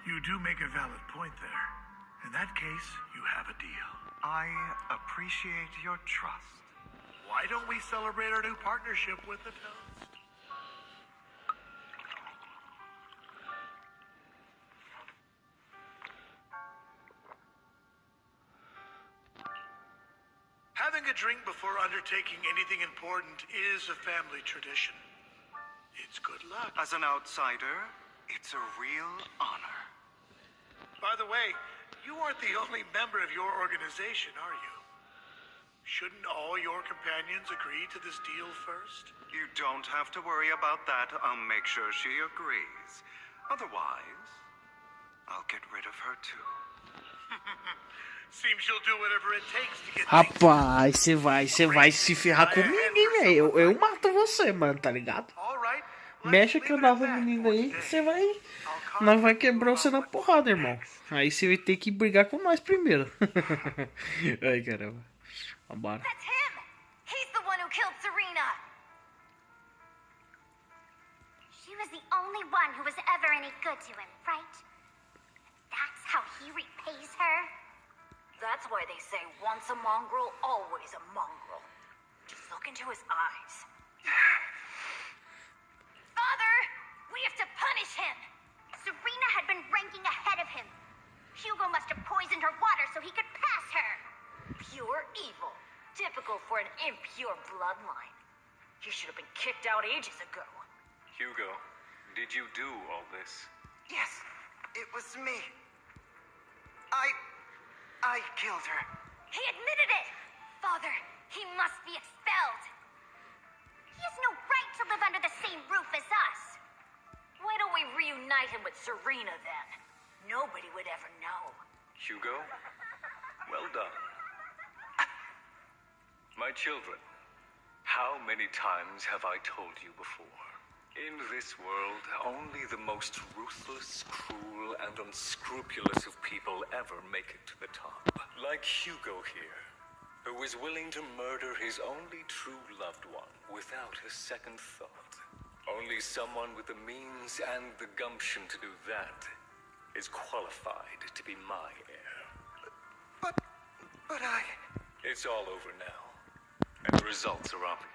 You do make a valid point there. In that case, you have a deal. I appreciate your trust. Why don't we celebrate our new partnership with a toast? Having a drink before undertaking anything important is a family tradition. It's good luck. As an outsider, it's a real honor. By the way, you aren't the only member of your organization, are you? Shouldn't all your companions agree to this deal first? You don't have to worry about that. I'll make sure she agrees. Otherwise, I'll get rid of her too. Seems you'll do whatever it takes to get Rapaz, você vai se ferrar comigo, hein, velho? Eu mato você, mano, tá ligado? Mexe que eu dava menino aí, você vai... Nós vai quebrar você na porrada, irmão. Aí você vai ter que brigar com nós primeiro. Ai, caramba. Vambora. That's him! He's the one who killed Serena! She was the only one who was ever any good to him, right? That's how he repays her? That's why they say once a mongrel, always a mongrel. Just look into his eyes. Father! We have to punish him! Serena had been ranking ahead of him. Hugo must have poisoned her water so he could pass her. Pure evil. Typical for an impure bloodline. You should have been kicked out ages ago. Hugo, did you do all this? Yes, it was me. I killed her. He admitted it! Father, he must be expelled. He has no right to live under the same roof as us. Why don't we reunite him with Serena then? Nobody would ever know. Hugo, well done. My children, how many times have I told you before? In this world, only the most ruthless, cruel, and unscrupulous of people ever make it to the top. Like Hugo here, who is willing to murder his only true loved one without a second thought. Only someone with the means and the gumption to do that is qualified to be my heir. But I... It's all over now, and the results are obvious.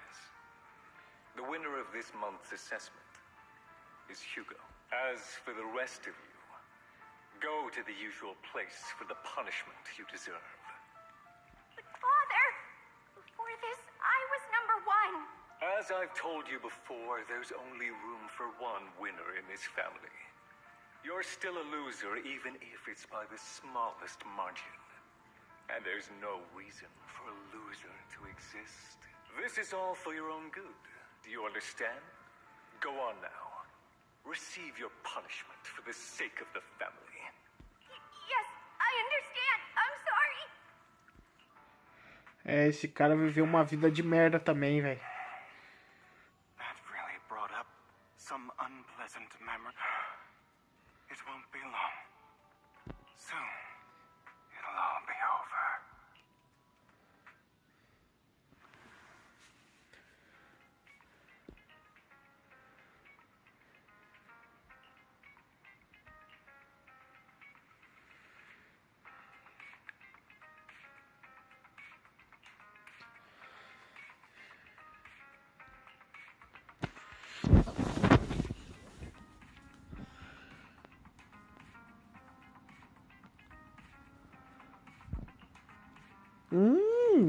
The winner of this month's assessment is Hugo. As for the rest of you, go to the usual place for the punishment you deserve. But Father, before this, I was number one. As I've told you before, there's only room for one winner in this family. You're still a loser, even if it's by the smallest margin. And there's no reason for a loser to exist. This is all for your own good. Do you understand? Go on now. Receive your punishment for the sake of the family. Yes, I understand. I'm sorry. É, esse cara viveu uma vida de merda também, velho. That really brought up some unpleasant memory. It won't be long. Soon, it'll all be over.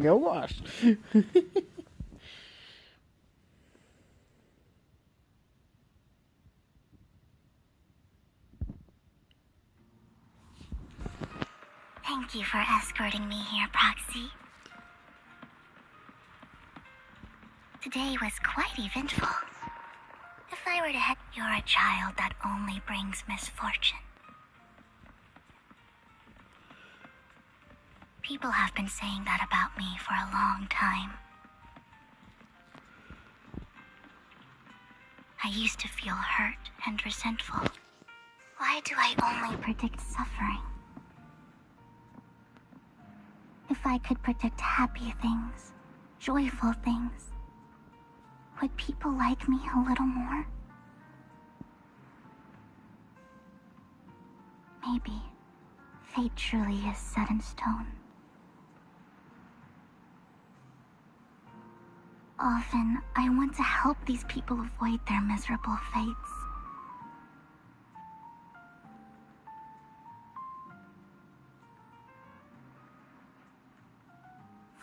Eu gosto. Thank you for escorting me here, Proxy. Today was quite eventful. If I were to head, you're a child that only brings misfortune. People have been saying that about me for a long time. I used to feel hurt and resentful. Why do I only predict suffering? If I could predict happy things, joyful things, would people like me a little more? Maybe fate truly is set in stone. Often, I want to help these people avoid their miserable fates.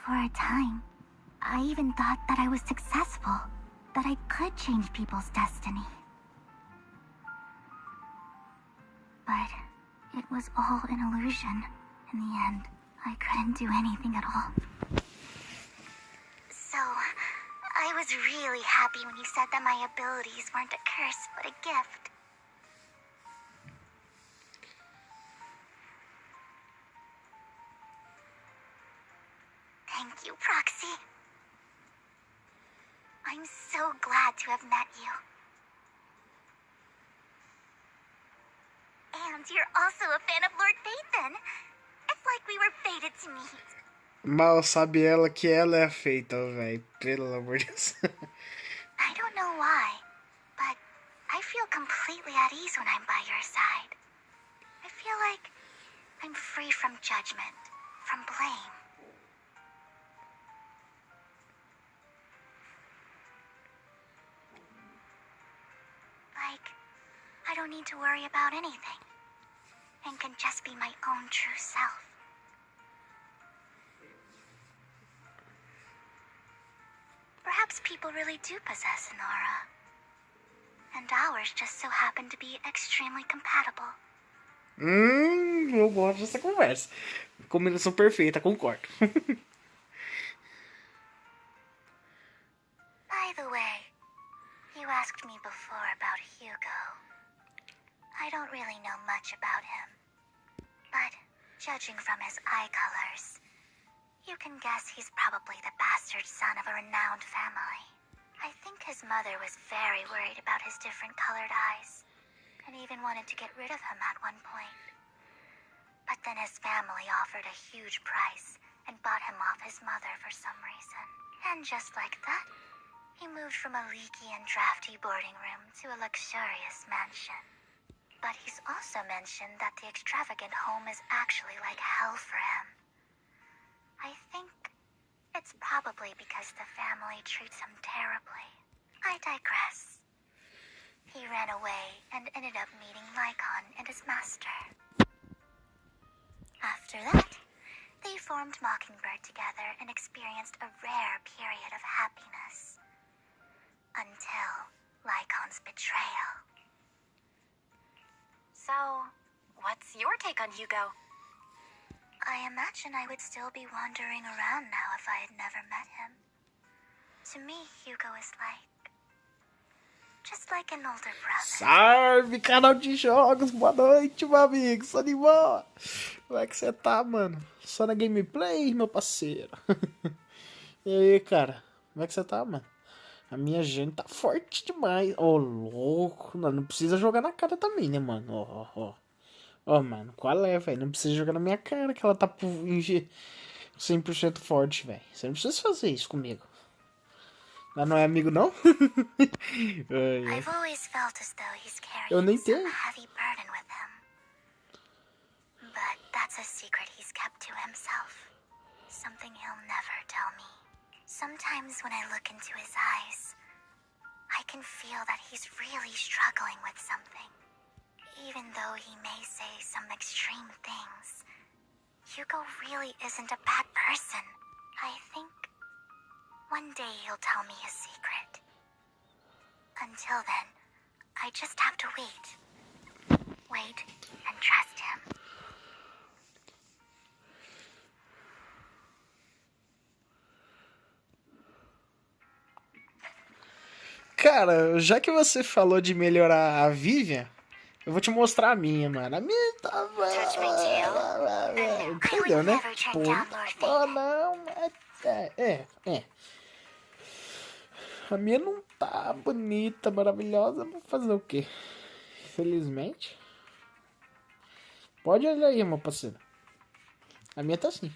For a time, I even thought that I was successful, that I could change people's destiny. But it was all an illusion. In the end, I couldn't do anything at all. So, I was really happy when you said that my abilities weren't a curse, but a gift. Thank you, Proxy. I'm so glad to have met you. And you're also a fan of Lord Phaethon. It's like we were fated to meet. Mal sabe ela que ela é a feita, velho. Pelo amor de Deus. I don't know why, but I feel completely at ease when I'm by your side. I feel like I'm free from judgment, from blame. Like, I don't need to worry about anything, and can just be my own true self. Perhaps people really do possess an aura. And ours just so happen to be extremely compatible. Eu gosto dessa conversa. Combinação perfeita, concordo. By the way, you asked me before about Hugo. I don't really know much about him. But judging from his eye colors, you can guess he's probably the bastard son of a renowned family. I think his mother was very worried about his different colored eyes, and even wanted to get rid of him at one point. But then his family offered a huge price and bought him off his mother for some reason. And just like that, he moved from a leaky and drafty boarding room to a luxurious mansion. But he's also mentioned that the extravagant home is actually like hell for him. I think it's probably because the family treats him terribly. I digress. He ran away and ended up meeting Lycon and his master. After that, they formed Mockingbird together and experienced a rare period of happiness. Until Lycon's betrayal. So, what's your take on Hugo? I imagine I would still be wandering around now if I had never met him. To me, Hugo is just like an older brother. Salve, canal de jogos, boa noite, meu amigo, sou de boa. Como é que você tá, mano? Só na gameplay, meu parceiro. E aí, cara, como é que você tá, mano? A minha gente tá forte demais. Ô, louco, não precisa jogar na cara também, né, mano? Ó, mano, qual é, velho? Não precisa jogar na minha cara que ela tá 100% forte, velho. Você não precisa fazer isso comigo. Mas não é amigo, não? I've always felt as though he's carrying some heavy burden with him. But that's a secret he's kept to himself. Something he'll never tell me. Sometimes when I look into his eyes, I can feel that he's really struggling with something. Even though he may say some extreme things, Hugo really isn't a bad person. I think one day he'll tell me his secret. Until then, I just have to wait. Wait and trust him. Cara, já que você falou de melhorar a Vivian, eu vou te mostrar a minha, mano. A minha tava... Entendeu, né? Pô, não, A minha não tá bonita, maravilhosa. Vou fazer o quê? Felizmente. Pode olhar aí, meu parceiro. A minha tá assim.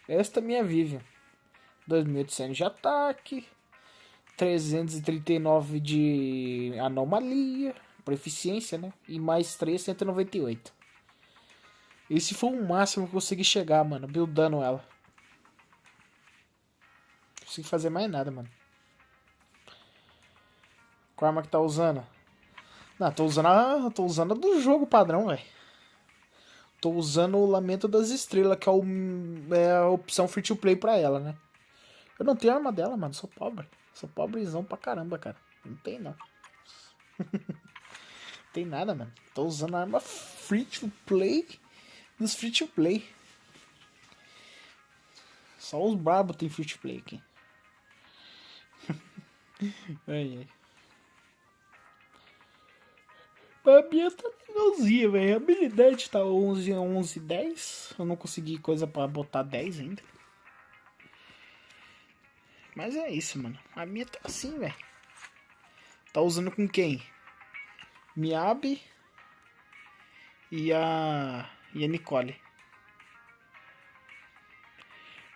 Esta é a minha Vivian. 2800 de ataque. 339 de anomalia. Por eficiência, né? E mais 3, 198. Esse foi o máximo que eu consegui chegar, mano. Buildando ela. Não consegui fazer mais nada, mano. Qual arma que tá usando? Não, tô usando a do jogo padrão, velho. Tô usando o Lamento das Estrelas, que é a opção free to play pra ela, né? Eu não tenho arma dela, mano. Sou pobre. Sou pobrezão pra caramba, cara. Não tem, não. Não tem nada, mano. Tô usando a arma free to play dos free to play. Só os brabos tem free to play aqui. Ai. A minha tá legalzinha, velho. A habilidade tá 11, 10. Eu não consegui coisa pra botar 10 ainda. Mas é isso, mano. A minha tá assim, velho. Tá usando com quem? Miyabi e a Nicole.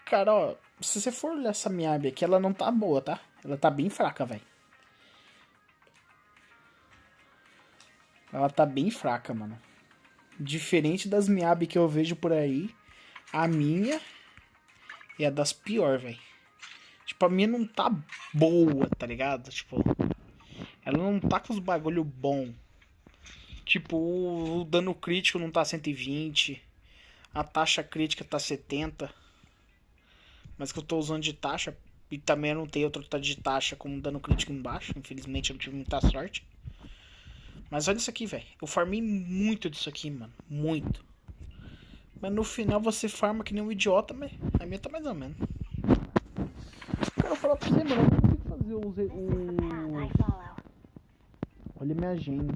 Cara, ó, se você for olhar essa Miyabi aqui, ela não tá boa, tá? Ela tá bem fraca, velho. Ela tá bem fraca, mano. Diferente das Miyabi que eu vejo por aí, a minha é a das piores, velho. Tipo, a minha não tá boa, tá ligado? Tipo, ela não tá com os bagulho bom. Tipo, o dano crítico não tá 120. A taxa crítica tá 70. Mas que eu tô usando de taxa E também eu não tenho outro de taxa como dano crítico embaixo. Infelizmente eu não tive muita sorte. Mas olha isso aqui, velho. Eu farmei muito disso aqui, mano. Muito. Mas no final você farma que nem um idiota, mas a minha tá mais ou menos. Cara, eu falar pra você, mano. Eu não consigo fazer Olha minha agenda.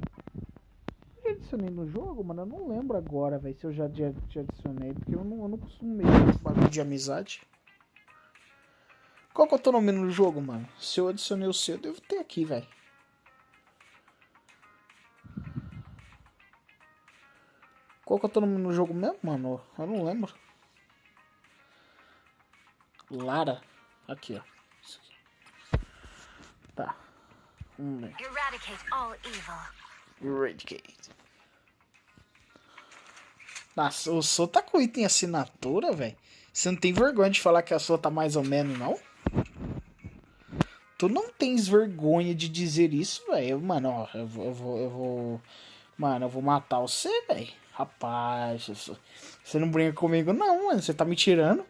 Eu adicionei no jogo, mano. Eu não lembro agora, velho, se eu já te adicionei. Porque eu não costumo mexer com bagulho de amizade. Qual que é o teu nome no jogo, mano? Se eu adicionei o seu, eu devo ter aqui, velho. Qual que é o teu nome no jogo mesmo, mano? Eu não lembro. Lara. Aqui, ó. Tá. Vamos ver. Eradicate all evil. Eradicate. Nossa, o Sou tá com item assinatura, velho. Você não tem vergonha de falar que a sua tá mais ou menos, não? Tu não tens vergonha de dizer isso, velho. Mano, ó, eu vou... Mano, eu vou matar você, velho. Rapaz, você não brinca comigo, não, mano. Você tá me tirando.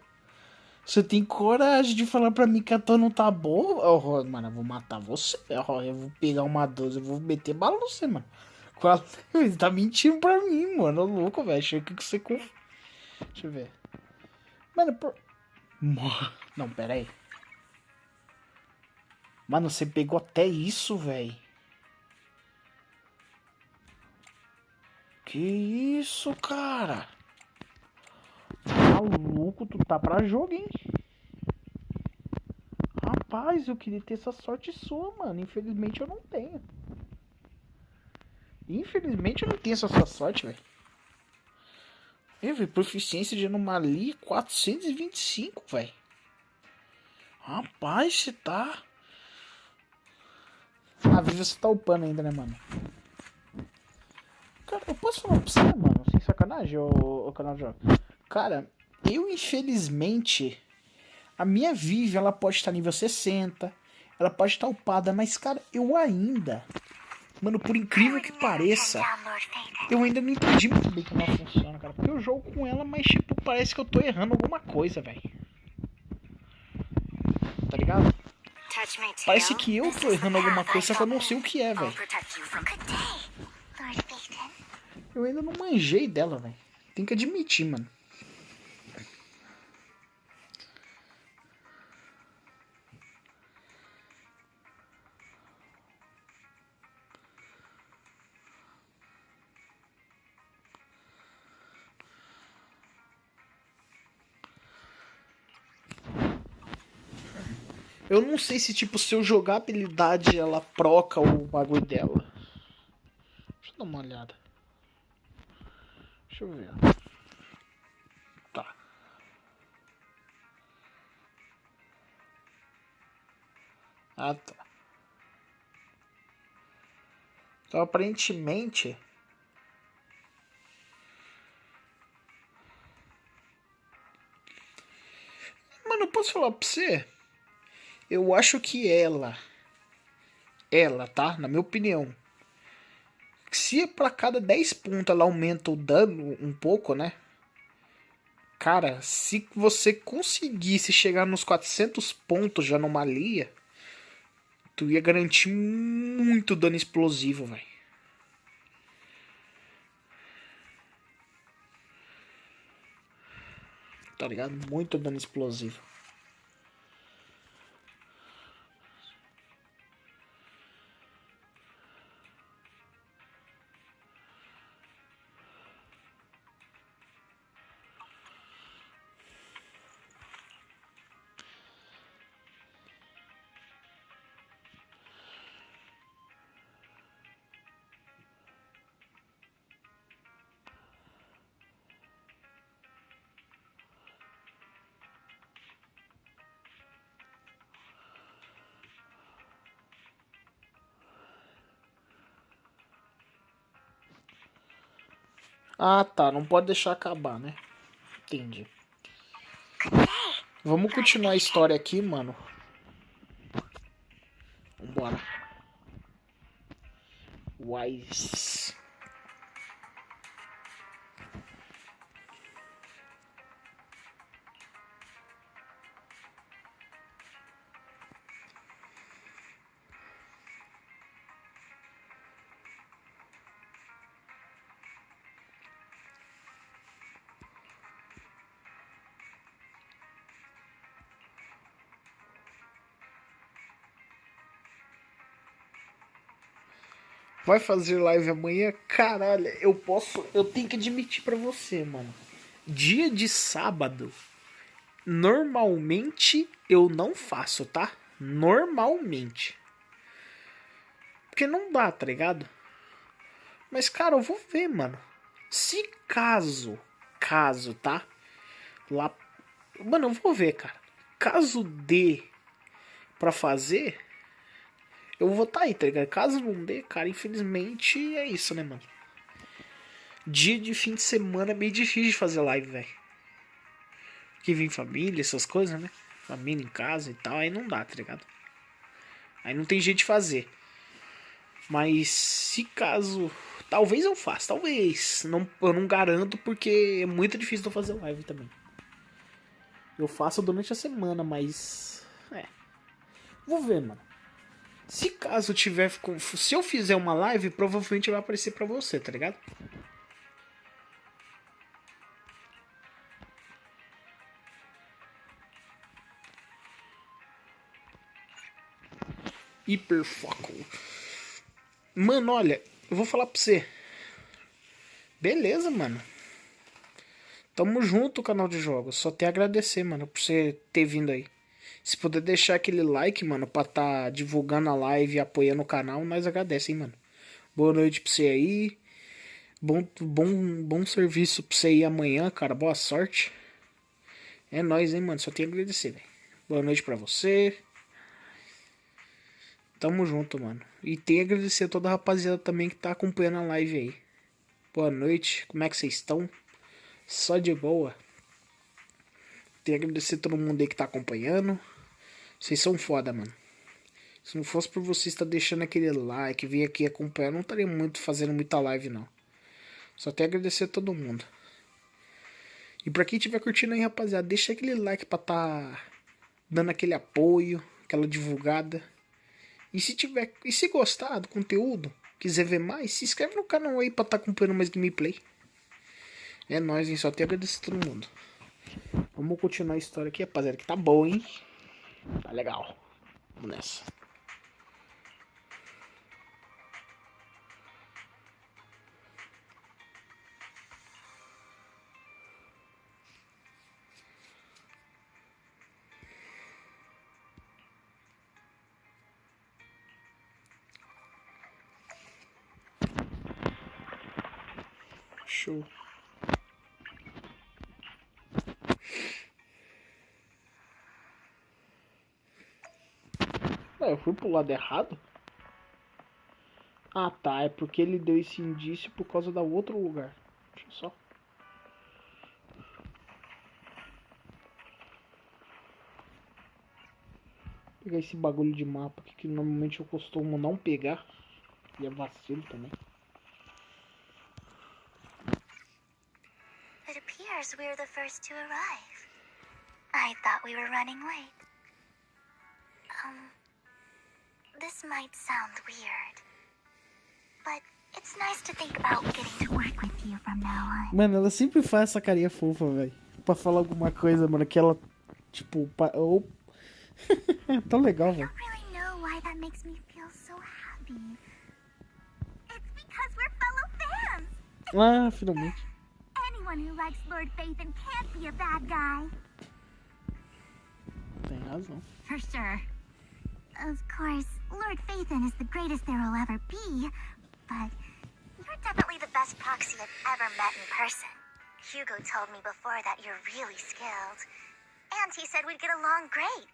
Você tem coragem de falar pra mim que a tua não tá boa? Oh, mano, eu vou matar você. Oh, eu vou pegar uma 12, eu vou meter bala no você, mano. Você tá mentindo pra mim, mano. Ô, louco, velho. Achei que você... Deixa eu ver. Mano, Não, pera aí. Mano, você pegou até isso, velho. Que isso, cara? Maluco, tu tá pra jogo, hein? Rapaz, eu queria ter essa sorte sua, mano. Infelizmente eu não tenho. Infelizmente eu não tenho essa sua sorte, velho. Proficiência de anomalia 425, velho. Rapaz, você tá... A Viva você tá upando ainda, né, mano? Cara, eu posso falar pra você, mano? Sem sacanagem, o canal de jogos. Cara, eu infelizmente... A minha Vivi, ela pode estar nível 60. Ela pode estar upada, mas, cara, eu ainda... Mano, por incrível que pareça, eu ainda não entendi muito bem como ela funciona, cara. Porque eu jogo com ela, mas, tipo, parece que eu tô errando alguma coisa, velho. Tá ligado? Parece que eu tô errando alguma coisa, só que eu não sei o que é, velho. Eu ainda não manjei dela, velho. Tem que admitir, mano. Eu não sei se, tipo, se eu jogar a habilidade, ela proca o bagulho dela. Deixa eu dar uma olhada. Deixa eu ver. Tá. Ah, tá. Então, aparentemente... Mano, eu posso falar pra você? Eu acho que ela, tá? Na minha opinião. Se pra cada 10 pontos ela aumenta o dano um pouco, né? Cara, se você conseguisse chegar nos 400 pontos de anomalia, tu ia garantir muito dano explosivo, velho. Tá ligado? Muito dano explosivo. Ah, tá. Não pode deixar acabar, né? Entendi. Vamos continuar a história aqui, mano. Vambora. Wise. Vai fazer live amanhã? Caralho, eu tenho que admitir pra você, mano. Dia de sábado, normalmente eu não faço, tá? Normalmente. Porque não dá, tá ligado? Mas, cara, eu vou ver, mano. Se caso, tá? Lá. Mano, eu vou ver, cara. Caso dê pra fazer, eu vou tá aí, tá ligado? Caso não dê, cara, infelizmente é isso, né, mano? Dia de fim de semana é meio difícil de fazer live, velho. Porque vem família, essas coisas, né? Família em casa e tal, aí não dá, tá ligado? Aí não tem jeito de fazer. Mas se caso... Talvez eu faça, talvez. Não, eu não garanto porque é muito difícil de eu fazer live também. Eu faço durante a semana, mas... Vou ver, mano. Se caso tiver... Se eu fizer uma live, provavelmente vai aparecer pra você, tá ligado? Hiperfoco. Mano, olha, eu vou falar pra você. Beleza, mano. Tamo junto, canal de jogos. Só tenho a agradecer, mano, por você ter vindo aí. Se puder deixar aquele like, mano, pra tá divulgando a live e apoiando o canal, nós agradecemos, hein, mano. Boa noite pra você aí. Bom serviço pra você aí amanhã, cara. Boa sorte. É nóis, hein, mano. Só tenho a agradecer, velho. Boa noite pra você. Tamo junto, mano. E tenho a agradecer a toda a rapaziada também que tá acompanhando a live aí. Boa noite. Como é que vocês estão? Só de boa. Tenho a agradecer a todo mundo aí que tá acompanhando. Vocês são foda, mano. Se não fosse por vocês estar deixando aquele like, vir aqui acompanhar, não estaria fazendo muita live, não. Só tenho a agradecer a todo mundo. E pra quem estiver curtindo aí, rapaziada, deixa aquele like pra tá dando aquele apoio, aquela divulgada. E se gostar do conteúdo, quiser ver mais, se inscreve no canal aí pra tá acompanhando mais gameplay. É nóis, hein? Só tenho a agradecer a todo mundo. Vamos continuar a história aqui, rapaziada, que tá bom, hein? Tá legal. Vamos nessa. Show. Eu fui pro lado errado? Ah, tá. É porque ele deu esse indício por causa da outro lugar. Deixa eu só. Vou pegar esse bagulho de mapa aqui que normalmente eu costumo não pegar. E é vacilo também. It appears we're the first to arrive. I thought we were running late. This might sound weird, but it's nice to think about getting to work with you from now on. Mano, ela sempre faz essa carinha fofa, velho. Pra falar alguma coisa, mano, que ela, tipo, é tão legal, velho. I don't really know why that makes me feel so happy. It's because we're fellow fans. Ah, finalmente. Anyone who likes Lord Phaethon can't be a bad guy. Tem razão. For sure. Of course, Lord Phaethon is the greatest there will ever be, but you're definitely the best proxy I've ever met in person. Hugo told me before that you're really skilled, and he said we'd get along great.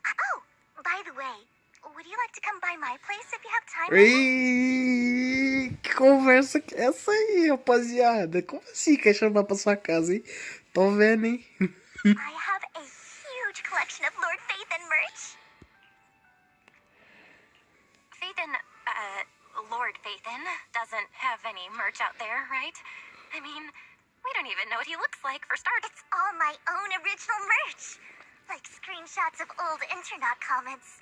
Oh, by the way, would you like to come by my place if you have time? Ei, que conversa que é essa aí, rapaziada? Como assim quer chamar pra sua casa, hein? Tô vendo, hein? I have a huge collection of Lord Phaethon merch. Lord Phaethon doesn't have any merch out there, right? I mean, we don't even know what he looks like for starters. It's all my own original merch. Like screenshots of old internet comments.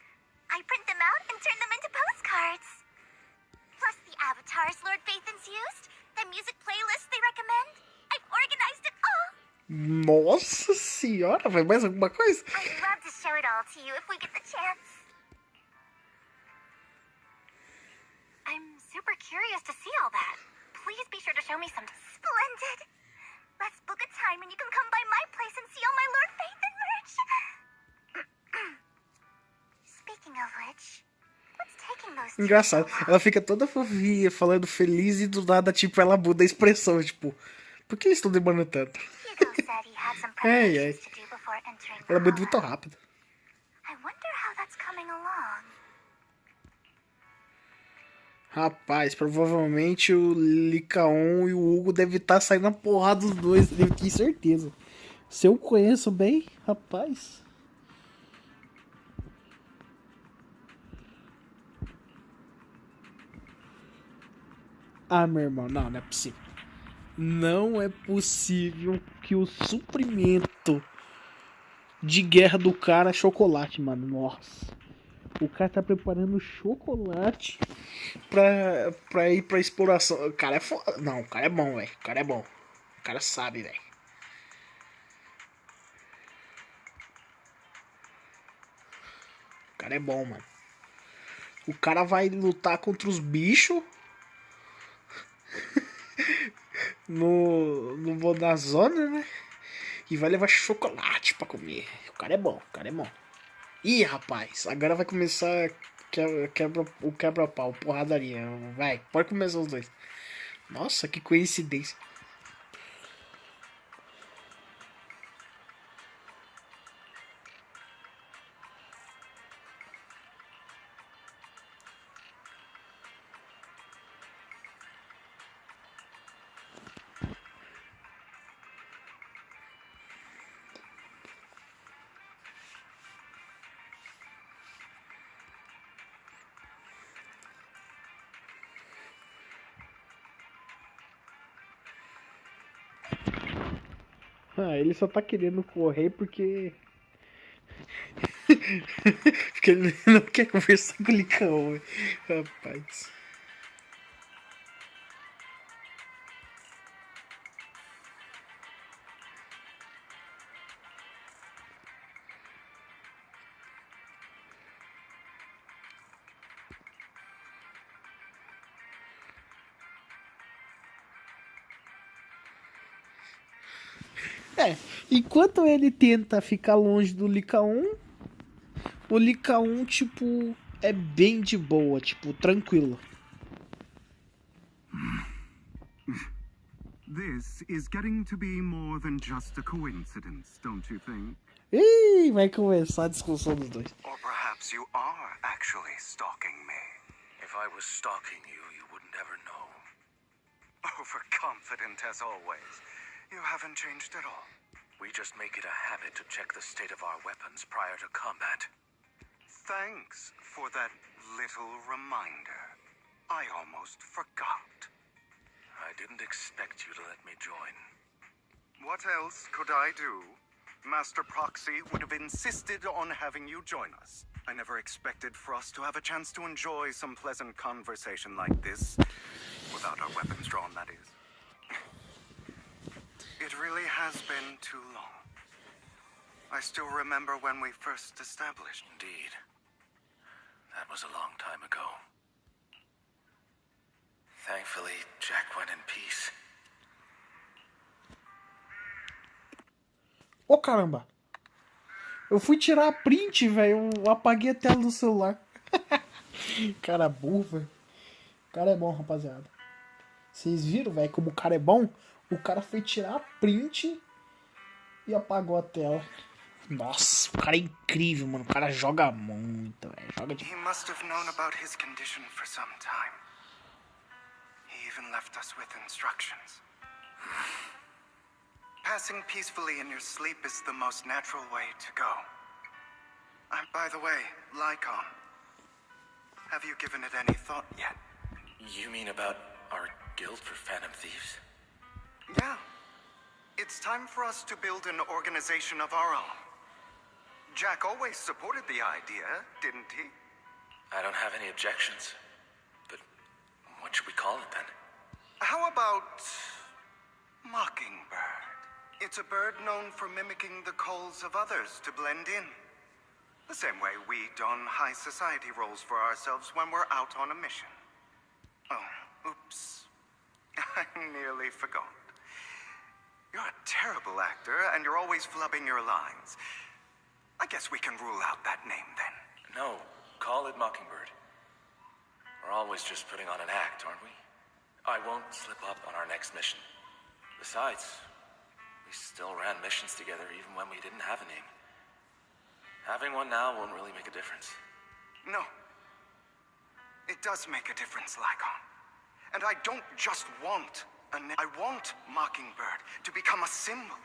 I print them out and turn them into postcards. Plus the avatars Lord Phaethon's used, the music playlists they recommend. I've organized it all. Nossa senhora, vai mais alguma coisa? I'd love to show it all to you if we get the chance. I'm super curious to see all that. Please be sure to show me some. Splendid! Let's book a time and you can come by my place and see all my Lord Phaethon merch. Speaking of which, what's taking those two Engraçado. so long? Ela fica toda fofinha, falando feliz e do nada, tipo, ela muda a expressão, tipo, por que eles estão demorando tanto? Hugo said he had some Ai, ai. preparations to do before entering the Ela muda muito hollow. rápido. I wonder how that's coming along. Rapaz, provavelmente o Licaon e o Hugo devem estar saindo na porrada dos dois, eu tenho certeza. Se eu conheço bem, rapaz. Ah, meu irmão, não é possível. Não é possível que o suprimento de guerra do cara é chocolate, mano. Nossa. O cara tá preparando chocolate pra ir pra exploração. O cara é foda. Não, o cara é bom, velho. O cara é bom. O cara sabe, velho. O cara é bom, mano. O cara vai lutar contra os bichos na zona, né? E vai levar chocolate pra comer. O cara é bom, o cara é bom. Ih, rapaz, agora vai começar o quebra-pau, porradaria. Vai, pode começar os dois. Nossa, que coincidência. Ah, ele só tá querendo correr porque... porque ele não quer conversar com o Licão, rapaz. Enquanto ele tenta ficar longe do Licaon, o Licaon, tipo, é bem de boa, tipo, tranquilo. This is getting to be more than just a coincidence, don't you think? Ih, vai começar a discussão dos dois. Or perhaps you are actually stalking me. If I was stalking you, you wouldn't ever know. Overconfident as always. You haven't changed at all. We just make it a habit to check the state of our weapons prior to combat. Thanks for that little reminder. I almost forgot. I didn't expect you to let me join. What else could I do? Master Proxy would have insisted on having you join us. I never expected for us to have a chance to enjoy some pleasant conversation like this. Without our weapons drawn, that is. It really has been too long. I still remember when we first established. Indeed. That was a long time ago. Thankfully, Jack went in peace. Ô, caramba. Eu fui tirar a print, velho. Eu apaguei a tela do celular. Cara burro, velho. O cara é bom, rapaziada. Vocês viram, velho, como o cara é bom? O cara foi tirar a print e apagou a tela. Nossa, o cara é incrível, mano. O cara joga muito, velho. Joga de... He must have known about his condition for some time. He even left us with instructions. Passing peacefully in your sleep is the most natural way to go. By the way, Lycon, have you given it any thought yet? You mean about our guild for Phantom Thieves? Yeah. It's time for us to build an organization of our own. Jack always supported the idea, didn't he? I don't have any objections. But what should we call it then? How about Mockingbird? It's a bird known for mimicking the calls of others to blend in. The same way we don high society roles for ourselves when we're out on a mission. Oh, Oops. I nearly forgot. You're a terrible actor, and you're always flubbing your lines. I guess we can rule out that name, then. No, call it Mockingbird. We're always just putting on an act, aren't we? I won't slip up on our next mission. Besides, we still ran missions together even when we didn't have a name. Having one now won't really make a difference. No. It does make a difference, Lycon. And I don't just want a name. I want Mockingbird to become a symbol.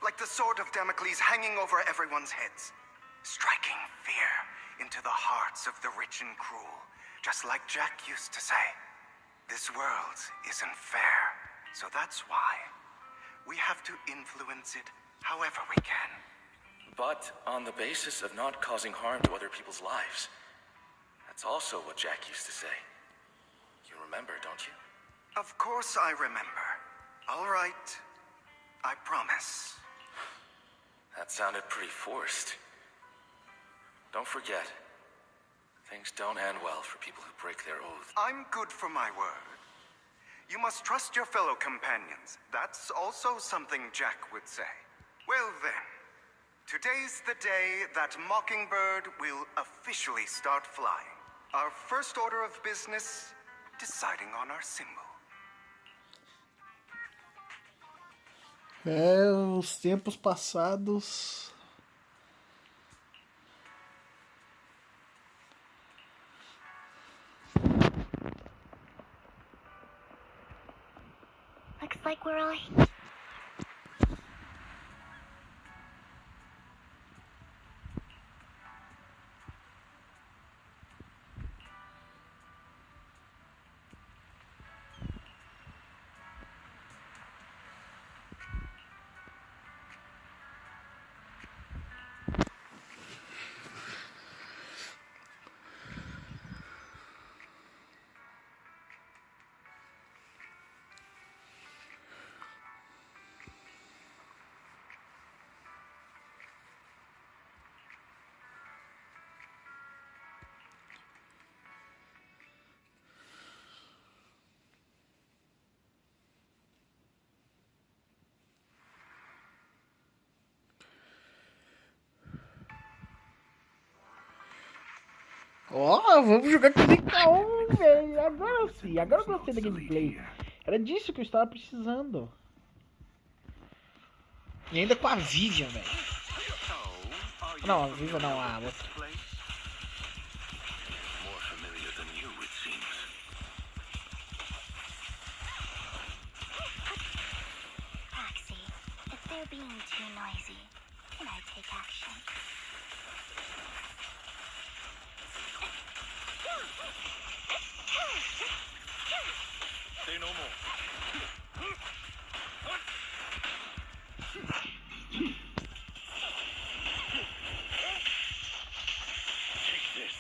Like the sword of Damocles hanging over everyone's heads. Striking fear into the hearts of the rich and cruel. Just like Jack used to say. This world isn't fair. So that's why we have to influence it however we can. But on the basis of not causing harm to other people's lives. That's also what Jack used to say. You remember, don't you? Of course I remember. All right. I promise. That sounded pretty forced. Don't forget, things don't end well for people who break their oath. I'm good for my word. You must trust your fellow companions. That's also something Jack would say. Well then, today's the day that Mockingbird will officially start flying. Our first order of business, deciding on our symbol. Os tempos passados. Looks like we're all... Ó, vamos jogar com DK1, velho. Agora sim, agora eu gostei da gameplay. Era disso que eu estava precisando. E ainda com a Vivian, velho. Não, a Vivian não, a outra. Roxy, if they're being too noisy, can I take action? Say no more. Take this.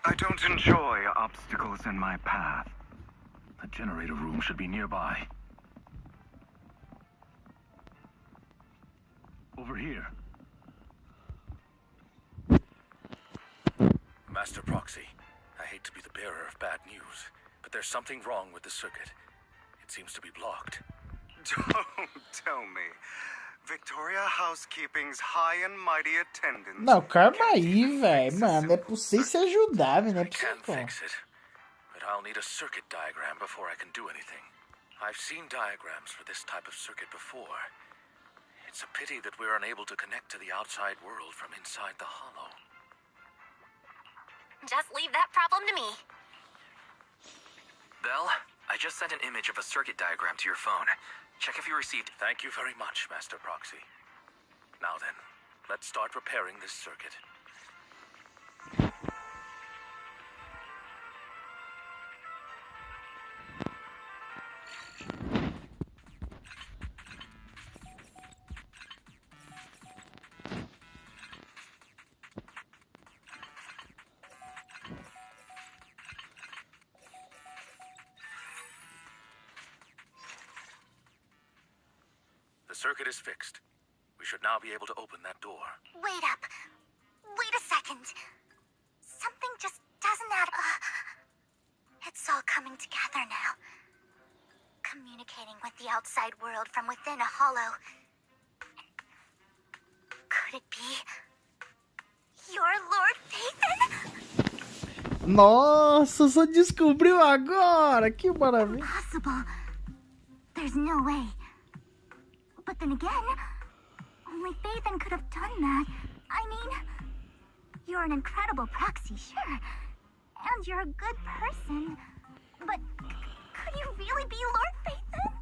I don't enjoy obstacles in my path. The generator room should be nearby. Over here. Master Proxy, I hate to be the bearer of bad news, but there's something wrong with the circuit. It seems to be blocked. Don't tell me. Victoria Housekeeping's high and mighty attendance. Não, calma aí, velho. Mano, é pra você se ajudar, velho. Não é pra você Can fix it, but I'll need a circuit diagram before I can do anything. I've seen diagrams for this type of circuit before. It's a pity that we're unable to connect to the outside world from inside the hollow. Just leave that problem to me. Belle, I just sent an image of a circuit diagram to your phone. Check if you received... Thank you very much, Master Proxy. Now then, let's start repairing this circuit. circuit is fixed. We should now be able to open that door. Wait up. Wait a second. Something just doesn't add up. It's all coming together now. Communicating with the outside world from within a hollow. Could it be your Lord Phaethon? Nossa, só descobriu agora. Que maravilha. Impossible. There's no way. But then again, only Phaethon could have done that. I mean, you're an incredible proxy, sure. And you're a good person. But could you really be Lord Phaethon?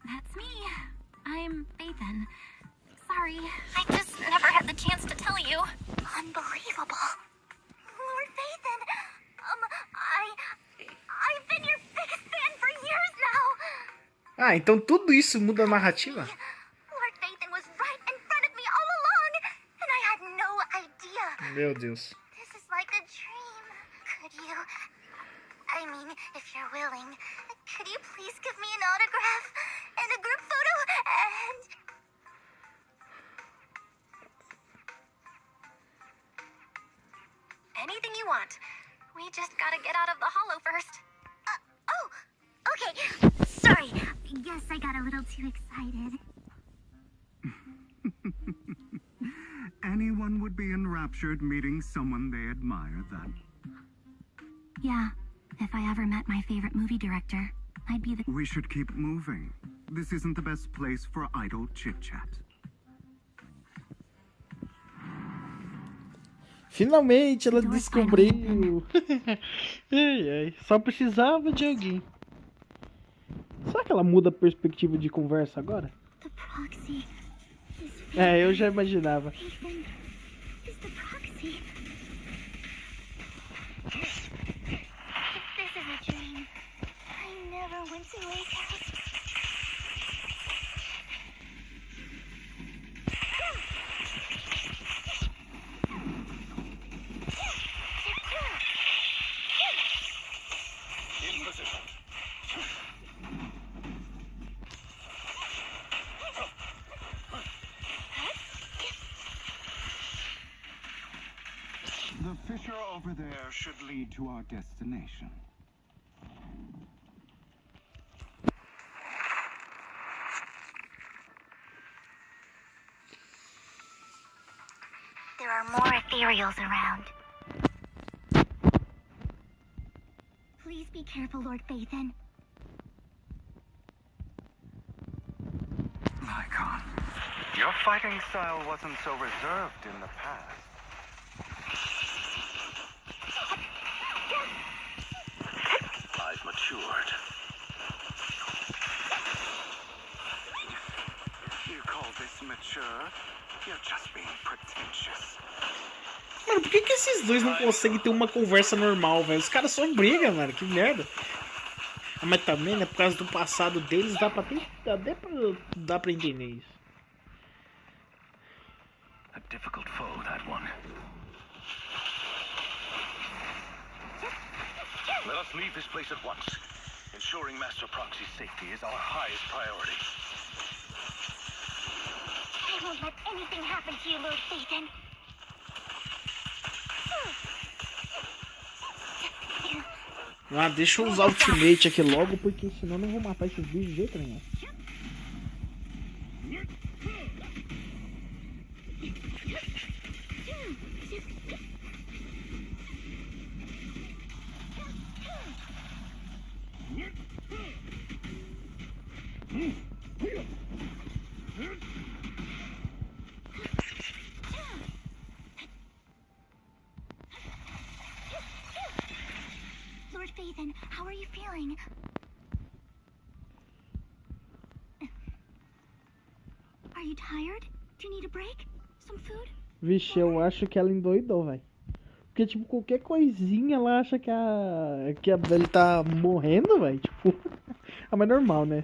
That's me. I'm Phaethon. Sorry, I just never had the chance to tell you. Unbelievable. Lord Phaethon, I've been your biggest fan for years now. Ah, então tudo isso muda a narrativa? Lord Phaethon was right in front of me all along, and I had no idea. Meu Deus. This is like a dream. Could you, I mean, if you're willing, could you please give me an autograph and a group photo and... Anything you want. We just gotta get out of the hollow first. Oh, okay. Sorry. Guess I got a little too excited. Anyone would be enraptured meeting someone they admire then. Yeah, if I ever met my favorite movie director, I'd be the... We should keep moving. This isn't the best place for idle chit-chat. Finalmente ela descobriu. Ai, ai. Só precisava de alguém. Será que ela muda a perspectiva de conversa agora? É, eu já imaginava. The fissure over there should lead to our destination. There are more ethereals around. Please be careful, Lord Phaethon. Lycon, your fighting style wasn't so reserved in the past. I've matured. You call this mature? You're just being pretentious. Mano, por que esses dois não conseguem ter uma conversa normal, velho? Os caras só brigam, mano. Que merda. Ah, mas também, né? Por causa do passado deles, dá pra entender isso. A difficult foe, that one. Let us leave this place at once. Ensuring Master Proxy's safety is our highest priority. I won't let anything happen to you, Lord Phaethon. Ah, deixa eu usar o ultimate aqui logo, porque senão eu não vou matar esses bichos de jeito nenhum. Lord Phaethon, how are you feeling? Are you tired? Do you need a break? Some food? Vixe, eu acho que ela endoidou, velho. Porque, tipo, qualquer coisinha ela acha que ele tá morrendo, velho. Tipo, é mais normal, né?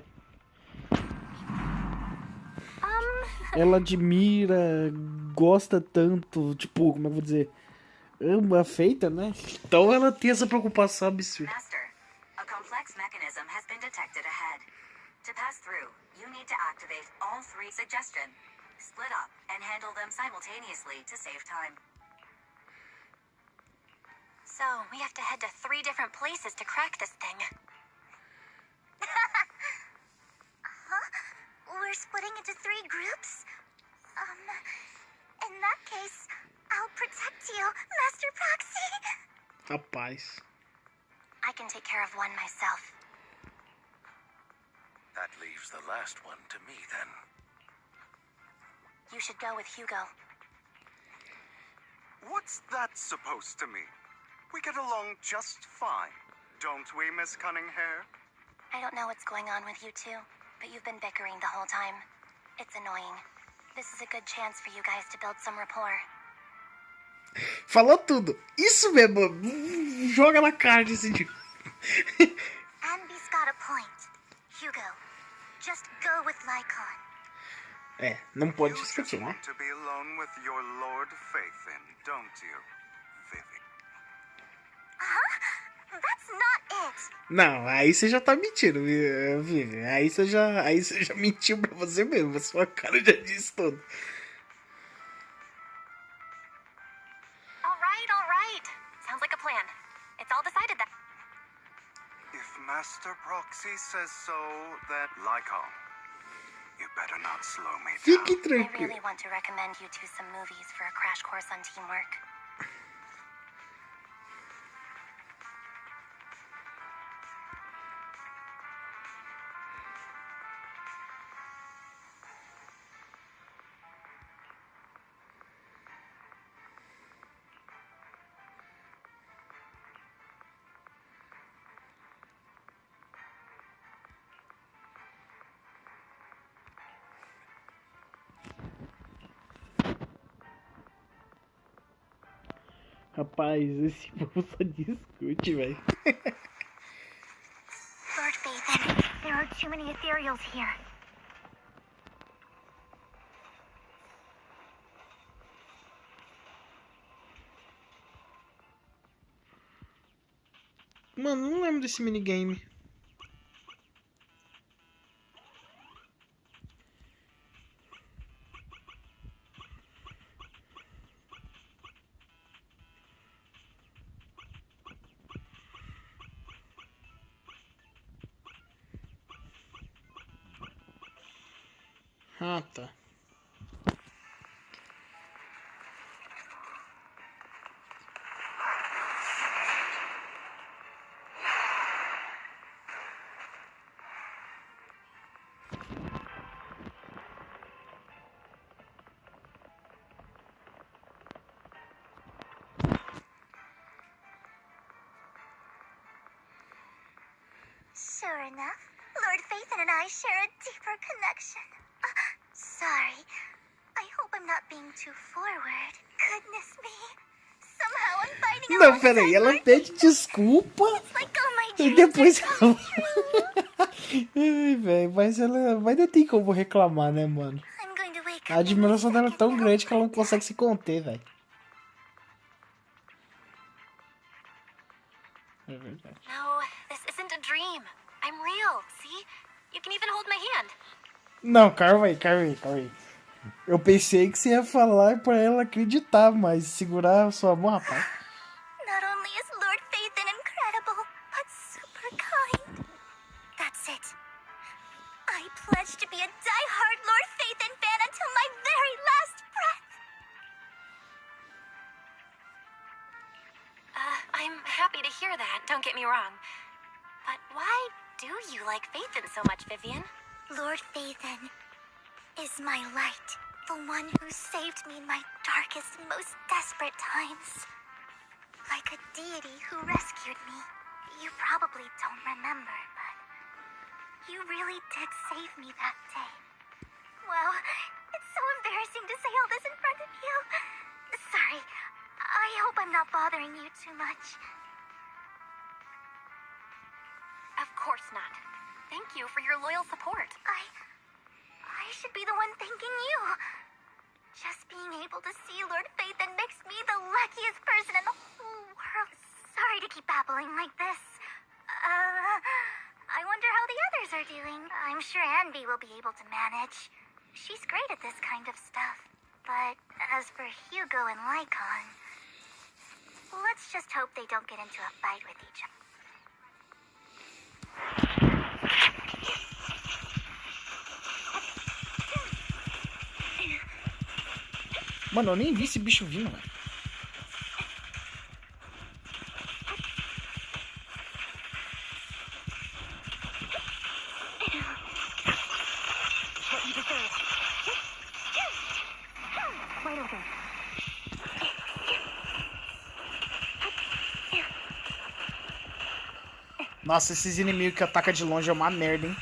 Ela admira, gosta tanto, tipo, como é que eu vou dizer? Ama a Feita, né? Então ela tem essa preocupação absurda. Master, a complex mechanism has been detected ahead. To pass through, you need to activate all 3 suggestions. Split up and handle them simultaneously to save time. So, we have to head to 3 different places to crack this thing. Huh? We're splitting into 3 groups? In that case, I'll protect you, Master Proxy. Rapaz. I can take care of one myself. That leaves the last one to me, then. You should go with Hugo. What's that supposed to mean? We get along just fine, don't we, Miss Cunninghair? I don't know what's going on with you two, but you've been bickering the whole time. It's annoying. This is a good chance for you guys to build some rapport. Falou tudo. Isso mesmo. Joga na cara desse tipo. Anby's got a point. Hugo, just go with Lycon. É, não pode discutir, né? You just want to be alone with your Lord Faithin, don't you, Vivi? That's not it. Não, aí você já tá mentindo, Vivi. Aí você já mentiu pra você mesmo. A sua cara já disse tudo. All right. Sounds like a plan. It's all decided that. If Master Proxy says so, then Lycon, you better not slow me down. Fique I tranquilo. really want to recommend you two some movies for a crash course on teamwork. Rapaz, esse povo só discute, velho. Lord Faithin, there are too many ethereals here. Mano, não lembro desse minigame. Ah, tá. Sure enough, Lord Faithin and I share a deeper connection. Sorry. I hope I'm not being too forward. Goodness me. Somehow I'm fighting Não, peraí, ela pede desculpa e depois ela... Ai, velho, mas ainda tem como reclamar, né, mano? A admiração dela é tão grande que ela não consegue se conter, velho. É verdade. No, this isn't a dream. I'm real, see? You can even hold my hand. Não, calma aí. Eu pensei que você ia falar pra ela acreditar, mas segurar a sua mão, rapaz. Not only is Lord Faithin incredible, but super kind. That's it. I pledge to be a die-hard Lord Faithin fan until my very last breath. I'm happy to hear that, don't get me wrong. But why do you like Faithin so much, Vivian? Lord Faithin is my light, the one who saved me in my darkest, most desperate times. Like a deity who rescued me. You probably don't remember, but you really did save me that day. Well, it's so embarrassing to say all this in front of you. Sorry, I hope I'm not bothering you too much. Of course not. Thank you for your loyal support. I should be the one thanking you. Just being able to see Lord Faithin makes me the luckiest person in the whole world. Sorry to keep babbling like this. I wonder how the others guys are doing. I'm sure Anby will be able to manage. She's great at this kind of stuff. But as for Hugo and Lycon, let's just hope they don't get into a fight with each other. Mano, eu nem vi esse bicho vindo, velho. Nossa, esses inimigos que atacam de longe é uma merda, hein?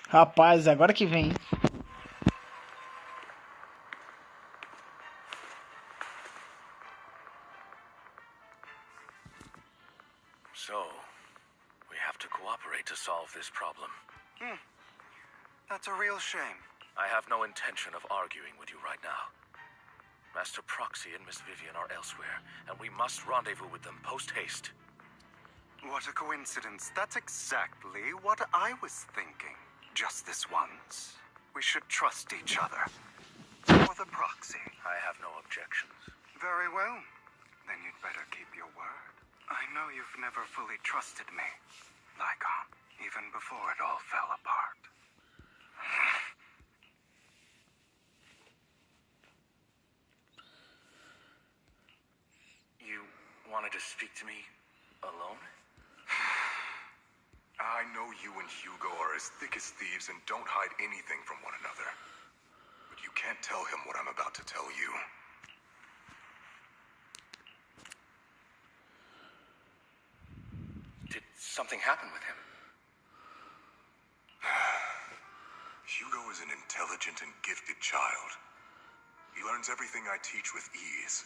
Rapaz, agora que vem. So, we have to cooperate to solve this problem. That's a real shame. I have no intention of arguing with you right now. Master Proxy and Miss Vivian are elsewhere, and we must rendezvous with them post-haste. What a coincidence. That's exactly what I was thinking. Just this once, we should trust each other. For the Proxy. I have no objections. Very well. Then you'd better keep your word. I know you've never fully trusted me, Lycon, even before it all fell apart. You wanted to speak to me alone? I know you and Hugo are as thick as thieves and don't hide anything from one another. But you can't tell him what I'm about to tell you. Did something happen with him? Hugo is an intelligent and gifted child. He learns everything I teach with ease.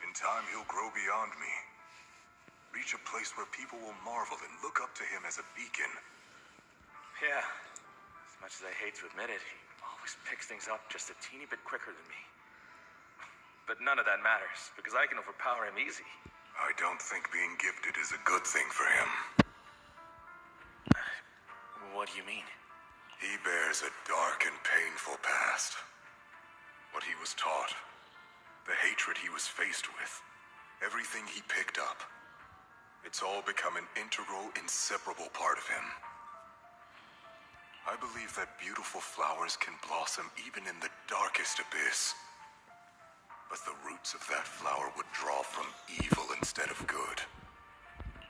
In time, he'll grow beyond me. Reach a place where people will marvel and look up to him as a beacon. Yeah. As much as I hate to admit it, he always picks things up just a teeny bit quicker than me. But none of that matters, because I can overpower him easy. I don't think being gifted is a good thing for him. What do you mean? He bears a dark and painful past. What he was taught, the hatred he was faced with, everything he picked up. It's all become an integral, inseparable part of him. I believe that beautiful flowers can blossom even in the darkest abyss. But the roots of that flower would draw from evil instead of good.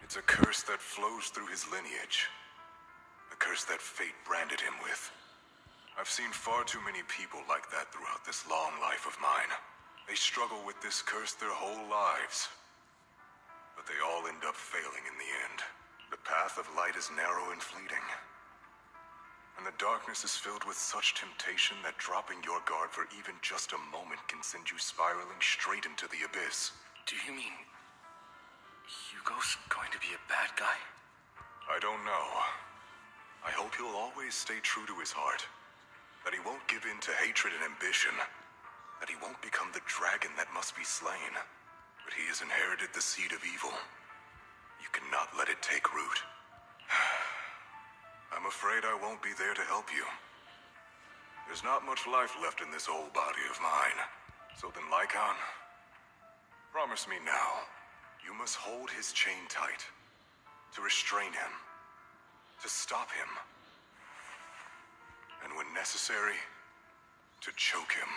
It's a curse that flows through his lineage. A curse that fate branded him with. I've seen far too many people like that throughout this long life of mine. They struggle with this curse their whole lives. But they all end up failing in the end. The path of light is narrow and fleeting. And the darkness is filled with such temptation that dropping your guard for even just a moment can send you spiraling straight into the abyss. Do you mean Hugo's going to be a bad guy? I don't know. I hope he'll always stay true to his heart. That he won't give in to hatred and ambition. That he won't become the dragon that must be slain. But he has inherited the seed of evil. You cannot let it take root. I'm afraid I won't be there to help you. There's not much life left in this old body of mine. So then, Lycon, promise me now, you must hold his chain tight. To restrain him. To stop him. And when necessary, to choke him.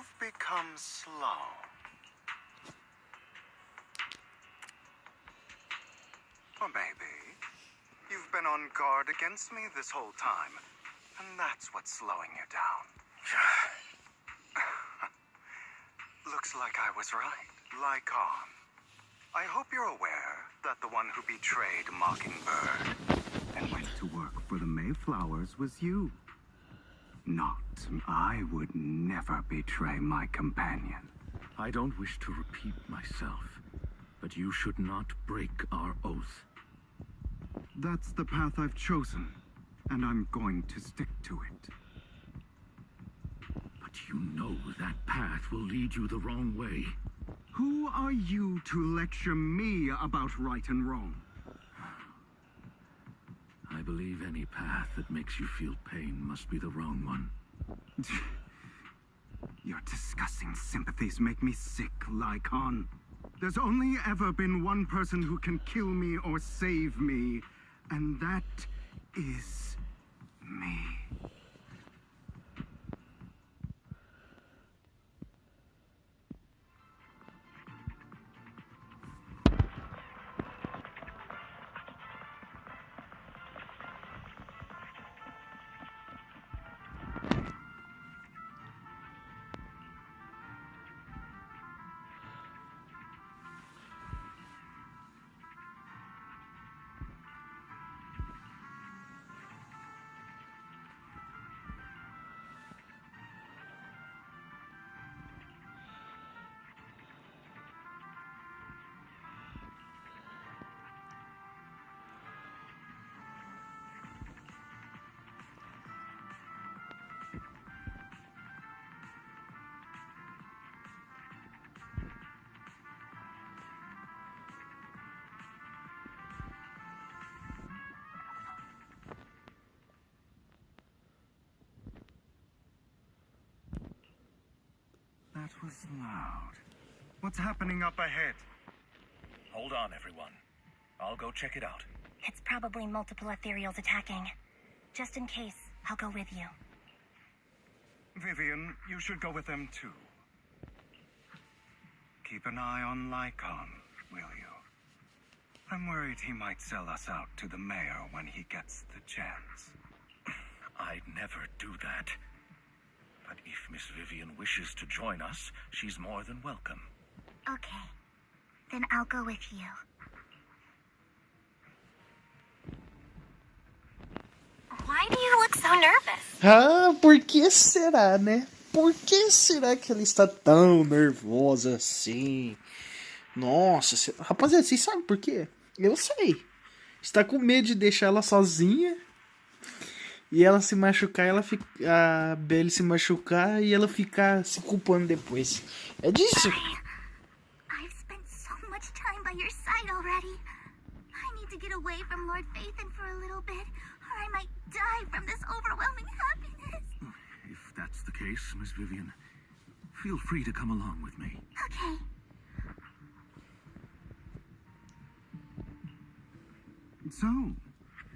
you've become slow. Or maybe you've been on guard against me this whole time, and that's what's slowing you down. Looks like I was right. Lycon. I hope you're aware that the one who betrayed Mockingbird and went to work for the Mayflowers was you. Not. I would never betray my companion. I don't wish to repeat myself, but you should not break our oath. That's the path I've chosen, and I'm going to stick to it. But you know that path will lead you the wrong way. Who are you to lecture me about right and wrong? I believe any path that makes you feel pain must be the wrong one. Your disgusting sympathies make me sick, Lycon. There's only ever been one person who can kill me or save me, and that is me. That was loud. What's happening up ahead? Hold on, everyone. I'll go check it out. It's probably multiple ethereals attacking. Just in case, I'll go with you. Vivian, you should go with them too. Keep an eye on Lycon, will you? I'm worried he might sell us out to the mayor when he gets the chance. I'd never do that. But if Miss Vivian wishes to join us, she's more than welcome. Okay. Then I'll go with you. Why do you look so nervous? Ah, por que será, né? Por que será que ela está tão nervosa assim? Nossa, rapaziada, vocês sabem por quê? Eu sei. Está com medo de deixar ela sozinha e ela se machucar, a Belly se machucar e ela ficar se culpando depois. É disso. I've spent so much time by your side already. I need to get away from Lord Phaethon for a little bit, or I might die from this overwhelming happiness. If that's the case, Miss Vivian, feel free to come along with me. Okay. So,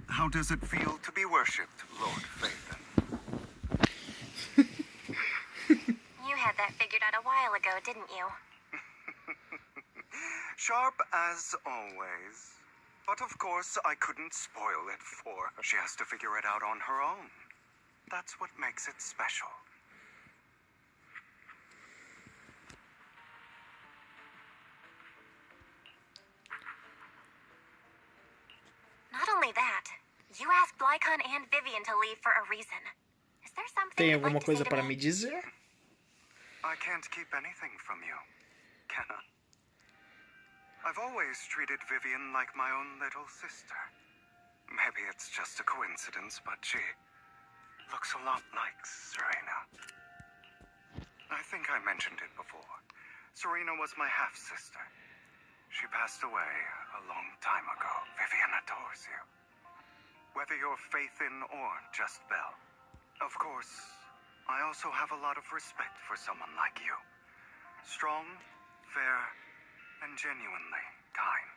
how does it feel to be worshipped, Lord Phaethon? You had that figured out a while ago, didn't you? Sharp as always. But of course, I couldn't spoil it for her. She has to figure it out on her own. That's what makes it special. Not only that, you asked Lycon and Vivian to leave for a reason. Is there something Tem you'd alguma like to coisa say to para me? me dizer? I can't keep anything from you, can I? I've always treated Vivian like my own little sister. Maybe it's just a coincidence, but she looks a lot like Serena. I think I mentioned it before. Serena was my half-sister. She passed away a long time ago. Vivian adores you. Whether you're Phaethon or just Belle. Of course, I also have a lot of respect for someone like you. Strong, fair, and genuinely kind.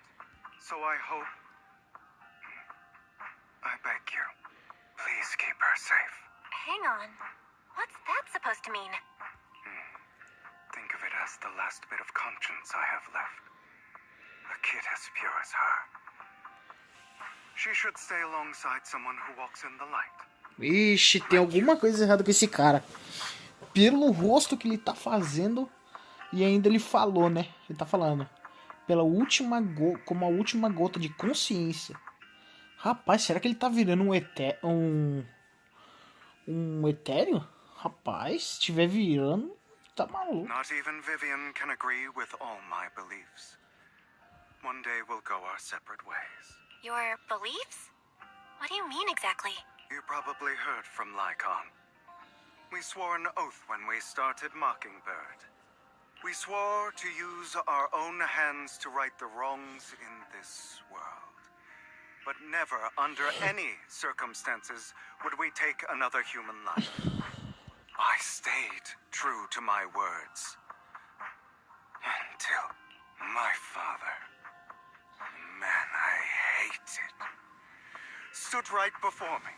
So I hope... I beg you, please keep her safe. Hang on. What's that supposed to mean? possess the last bit of conscience I have left. A kid as pure as her. She should stay alongside someone who walks in the light. Ixi, tem alguma coisa errada com esse cara. Pelo rosto que ele tá fazendo. E ainda ele falou, né? Ele tá falando. Como a última gota de consciência. Rapaz, será que ele tá virando um etéreo? Rapaz, se estiver virando, tá maluco. Not even Vivian can agree with all my beliefs. One day we'll go our separate ways. Your beliefs? What do you mean exactly? You probably heard from Lycon. We swore an oath when we started Mockingbird. We swore to use our own hands to right the wrongs in this world. But never, under any circumstances, would we take another human life. I stayed true to my words. Until my father, man, I hate it, stood right before me.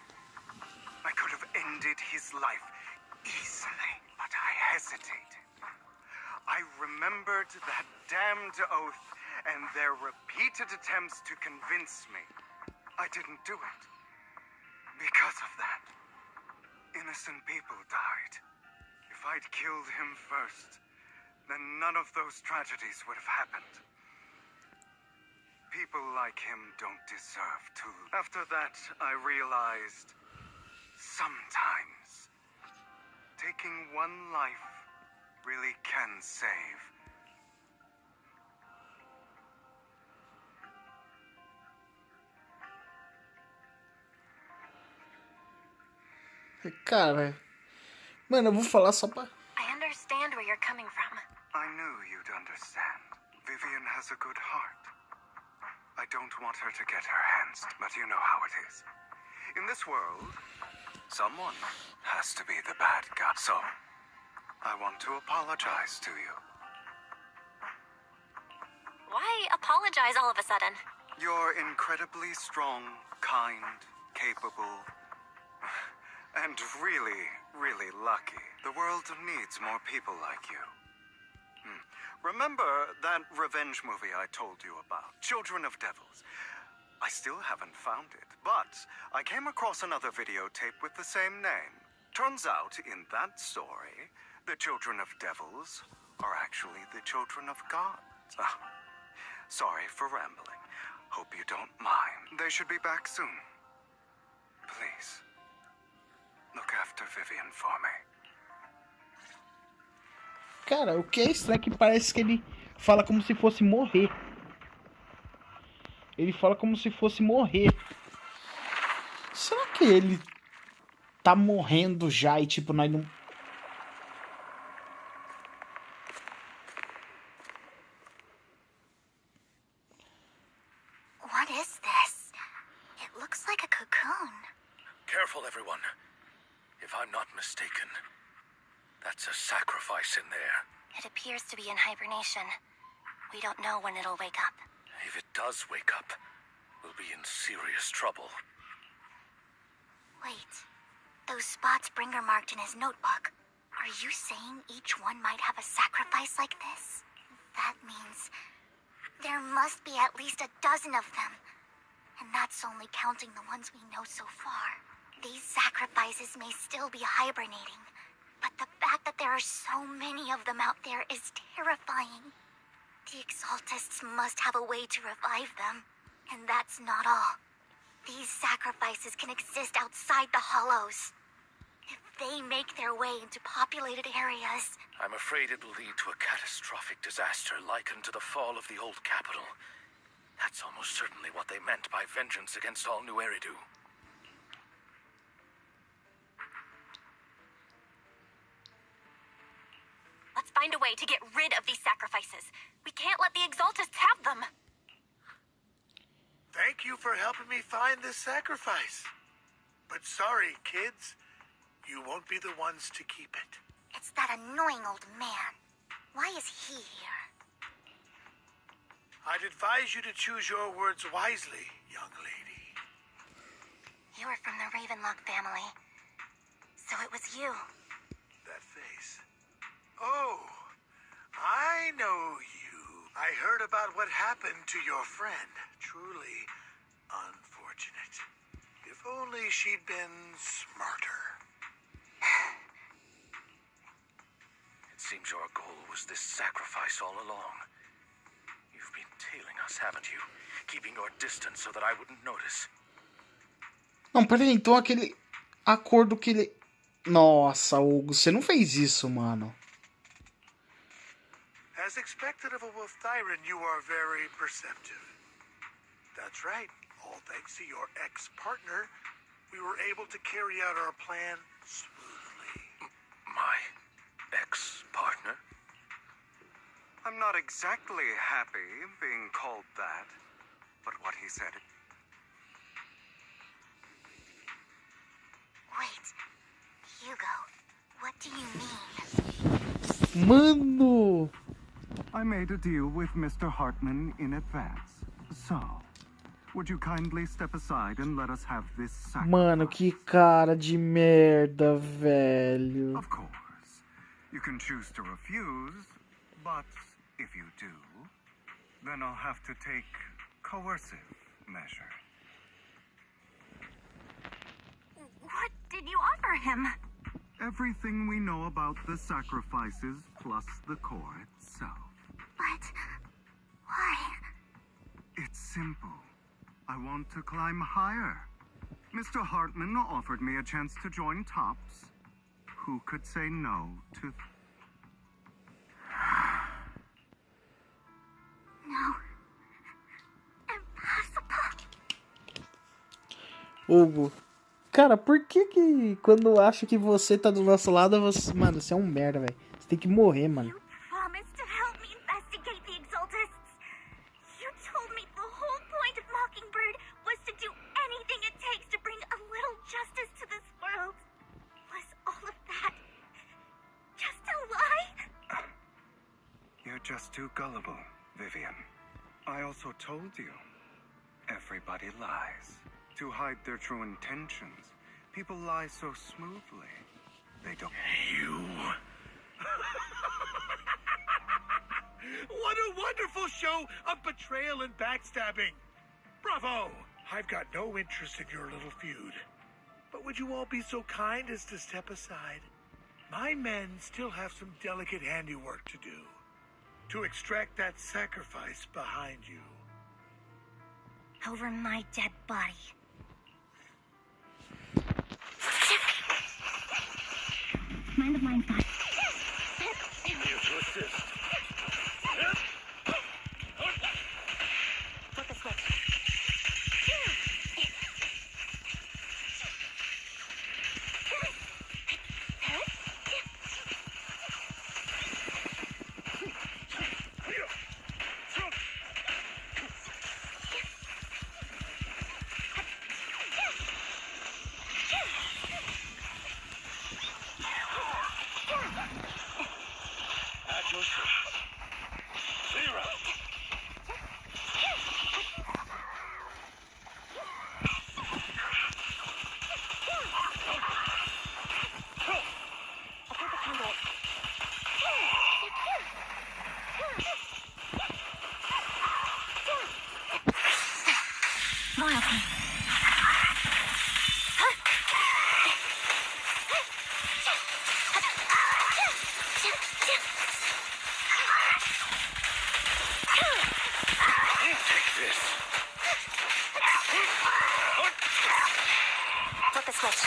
I could have ended his life easily, but I hesitated. I remembered that damned oath and their repeated attempts to convince me. I didn't do it. Because of that, innocent people died. If I'd killed him first, then none of those tragedies would have happened. People like him don't deserve to. After that, I realized sometimes taking one life really can save. Cara, mano, eu vou falar só pra... I understand where you're coming from. I knew you'd understand. Vivian has a good heart. I don't want her to get her hands, but you know how it is. In this world, someone has to be the bad guy. So, I want to apologize to you. Why apologize all of a sudden? You're incredibly strong, kind, capable, and really, really lucky. The world needs more people like you. Remember that revenge movie I told you about? Children of Devils. I still haven't found it, but I came across another videotape with the same name. Turns out, in that story, the children of devils are actually the children of God. Sorry for rambling. Hope you don't mind. They should be back soon. Please, look after Vivian for me. Cara, o que é estranho é que parece que ele fala como se fosse morrer. Ele fala como se fosse morrer. Será que ele tá morrendo já e tipo nós não... What is this? It looks like a cocoon. Careful, everyone. If I'm not mistaken, that's a sacrifice in there. It appears to be in hibernation. We don't know when it'll wake up. If it does wake up, we'll be in serious trouble. Wait, those spots Bringer marked in his notebook. Are you saying each one might have a sacrifice like this? That means there must be at least a dozen of them. And that's only counting the ones we know so far. These sacrifices may still be hibernating, but the fact that there are so many of them out there is terrifying. The Exaltists must have a way to revive them. And that's not all. These sacrifices can exist outside the hollows. If they make their way into populated areas... I'm afraid it'll lead to a catastrophic disaster likened to the fall of the old capital. That's almost certainly what they meant by vengeance against all New Eridu. Let's find a way to get rid of these sacrifices. We can't let the Exaltists have them. Thank you for helping me find this sacrifice. But sorry, kids. You won't be the ones to keep it. It's that annoying old man. Why is he here? I'd advise you to choose your words wisely, young lady. You were from the Ravenlock family. So it was you. That face. Oh, I know you. I heard about what happened to your friend. Truly unfortunate. If only she'd been smarter. It seems your goal was this sacrifice all along. You've been tailing us, haven't you? Keeping your distance so that I wouldn't notice. Não, peraí, então aquele acordo que ele... Nossa, Hugo, você não fez isso, mano. As expected of a wolf tyrant, you are very perceptive. That's right. All thanks to your ex-partner, we were able to carry out our plan smoothly. My ex-partner? I'm not exactly happy being called that, but what he said... Wait, Hugo, what do you mean? Mano! I made a deal with Mr. Hartman in advance. So, would you kindly step aside and let us have this sacrifice? Mano, que cara de merda, velho. Of course. You can choose to refuse, but if you do, then I'll have to take coercive measure. What did you offer him? Everything we know about the sacrifices plus the core itself. But why? It's simple. I want to climb higher. Mr. Hartman offered me a chance to join Tops. Who could say no to... No. Impossible. Hugo, cara, por que quando acha que você tá do nosso lado, você... Mano, você é um merda, velho. Você tem que morrer, mano. You promised to help me investigate the Exaltists. You told me the whole point of Mockingbird was to do anything it takes to bring a little justice to this world. Was all of that just a lie? You're just too gullible, Vivian. I also told you, everybody lies. To hide their true intentions. People lie so smoothly. They don't... You... What a wonderful show of betrayal and backstabbing. Bravo! I've got no interest in your little feud. But would you all be so kind as to step aside? My men still have some delicate handiwork to do. To extract that sacrifice behind you. Over my dead body. Mind of mine, God. Here to assist. Flip the switch. Flip the switch.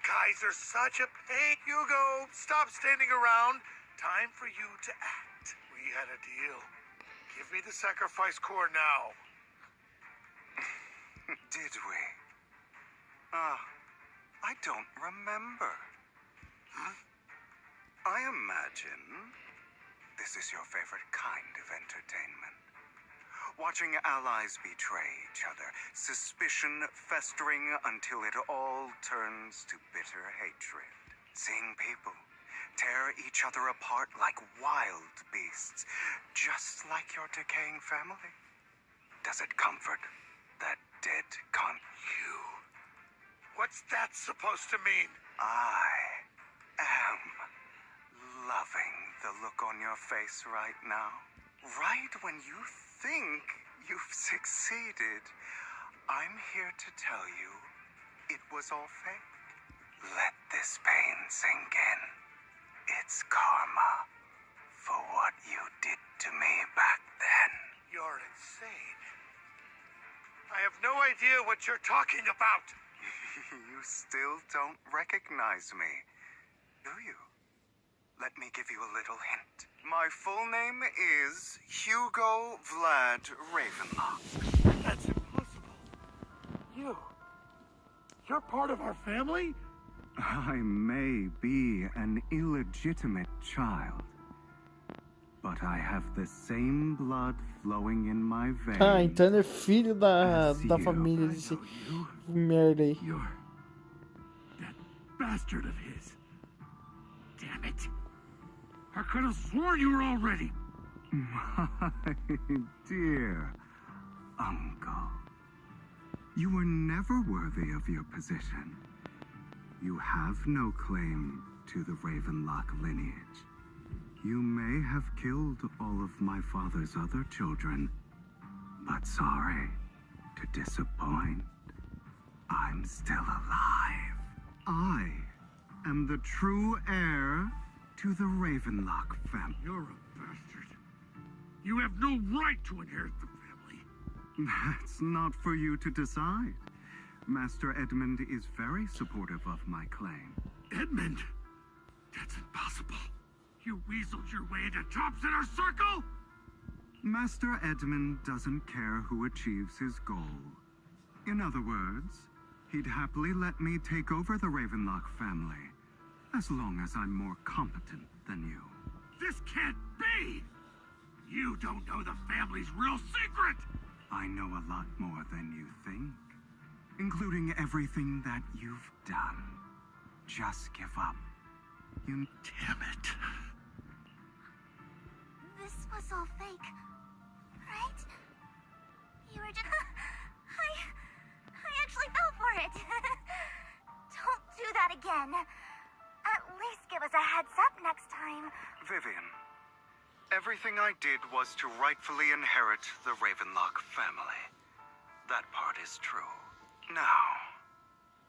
Guys are such a pain. Hugo, stop standing around. Time for you to act. We had a deal. Give me the sacrifice core now. Did we? I don't remember. I imagine this is your favorite kind of entertainment. Watching allies betray each other, suspicion festering until it all turns to bitter hatred. Seeing people tear each other apart like wild beasts, just like your decaying family. Does it comfort that dead you? What's that supposed to mean? I am loving the look on your face right now. Right when you think you've succeeded, I'm here to tell you it was all fake. Let this pain sink in. It's karma for what you did to me back then. You're insane. I have no idea what you're talking about. You still don't recognize me, do you? Let me give you a little hint. My full name is Hugo Vlad Ravenlock. That's impossible. You're part of our family? I may be an illegitimate child, but I have the same blood flowing in my veins. Ah, então ele é filho da família desse merda aí. That bastard of his. Damn it. I could have sworn you were all ready. My dear uncle, you were never worthy of your position. You have no claim to the Ravenlock lineage. You may have killed all of my father's other children, but sorry to disappoint. I'm still alive. I am the true heir to the Ravenlock family. You're a bastard. You have no right to inherit the family. That's not for you to decide. Master Edmund is very supportive of my claim. Edmund? That's impossible. You weaseled your way into Top's inner circle? Master Edmund doesn't care who achieves his goal. In other words, he'd happily let me take over the Ravenlock family, as long as I'm more competent than you. This can't be! You don't know the family's real secret! I know a lot more than you think, including everything that you've done. Just give up. You... Damn it. This was all fake, right? You were just... I actually fell for it. Don't do that again. At least give us a heads up next time. Vivian, everything I did was to rightfully inherit the Ravenlock family. That part is true. Now,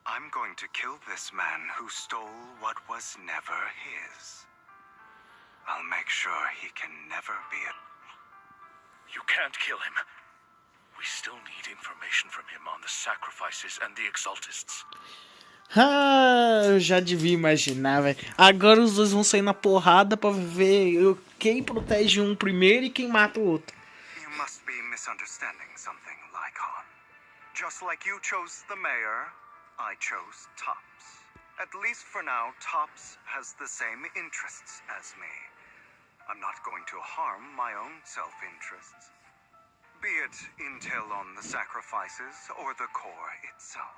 I'm going to kill this man who stole what was never his. I'll make sure he can never be a... You can't kill him. We still need information from him on the sacrifices and the exaltists. Ah, eu já devia imaginar, velho. Agora os dois vão sair na porrada pra ver quem protege um primeiro e quem mata o outro. You must be misunderstanding something, Lycon. Just like you chose the mayor, I chose Tops. At least for now, Tops has the same interests as me. I'm not going to harm my own self-interests. Be it intel on the sacrifices or the core itself.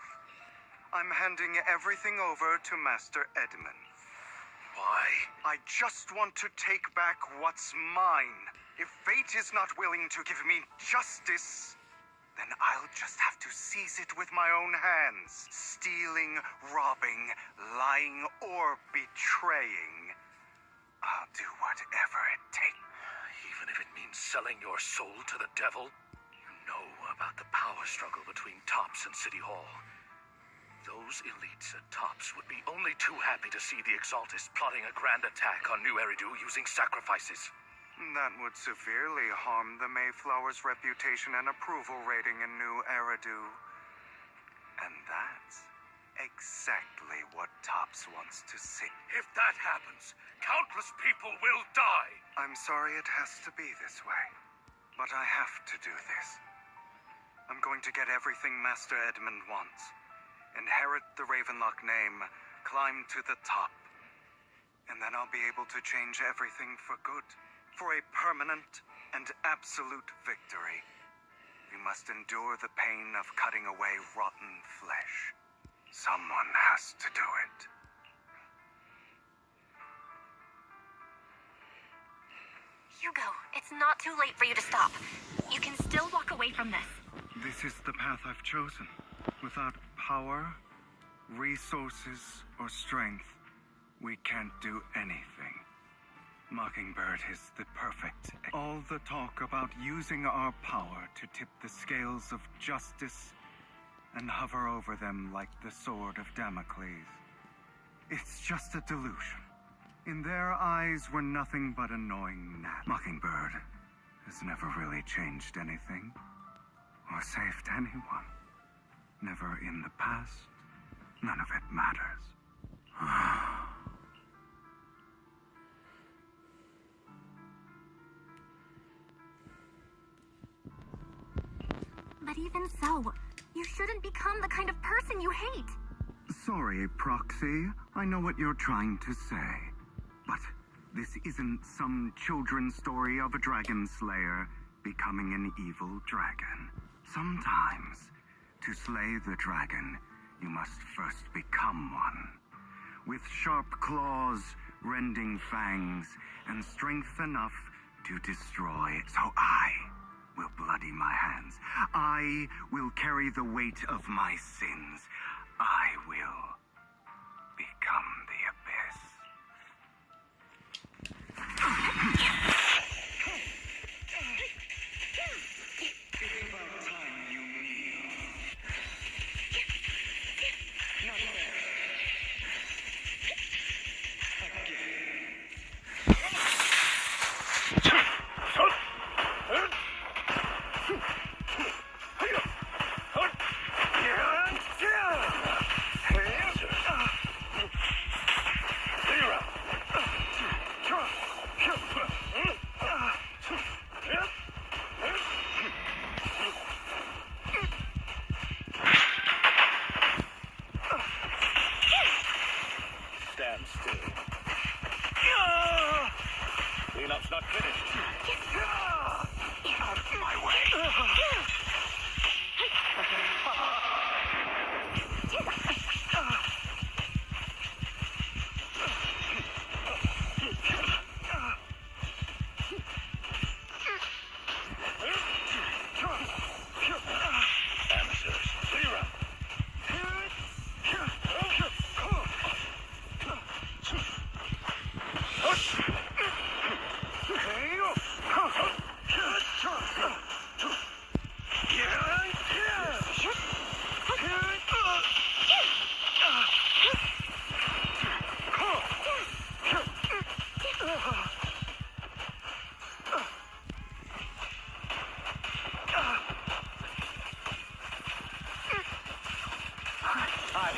I'm handing everything over to Master Edmund. Why? I just want to take back what's mine. If fate is not willing to give me justice, then I'll just have to seize it with my own hands. Stealing, robbing, lying, or betraying. I'll do whatever it takes. Even if it means selling your soul to the devil? You know about the power struggle between Tops and City Hall. Those elites at Tops would be only too happy to see the Exaltists plotting a grand attack on New Eridu using sacrifices. That would severely harm the Mayflower's reputation and approval rating in New Eridu. And that's exactly what Tops wants to see. If that happens, countless people will die. I'm sorry it has to be this way. but I have to do this. I'm going to get everything Master Edmund wants. Inherit the Ravenlock name, climb to the top. And then I'll be able to change everything for good. For a permanent and absolute victory. We must endure the pain of cutting away rotten flesh. Someone has to do it. Hugo, it's not too late for you to stop. You can still walk away from this. This is the path I've chosen. Without power, resources, or strength, we can't do anything. Mockingbird is the perfect. All the talk about using our power to tip the scales of justice and hover over them like the sword of Damocles. It's just a delusion. In their eyes, we're nothing but annoying gnats. Mockingbird has never really changed anything or saved anyone. Never in the past. None of it matters. But even so, you shouldn't become the kind of person you hate. Sorry, Proxy. I know what you're trying to say. But this isn't some children's story of a dragon slayer becoming an evil dragon. Sometimes, to slay the dragon, you must first become one. With sharp claws, rending fangs, and strength enough to destroy. So I will bloody my hands. I will carry the weight of my sins. I will become the abyss. It's about time you kneel. Not there. Stand still. Cleanup's not finished. Out of my way.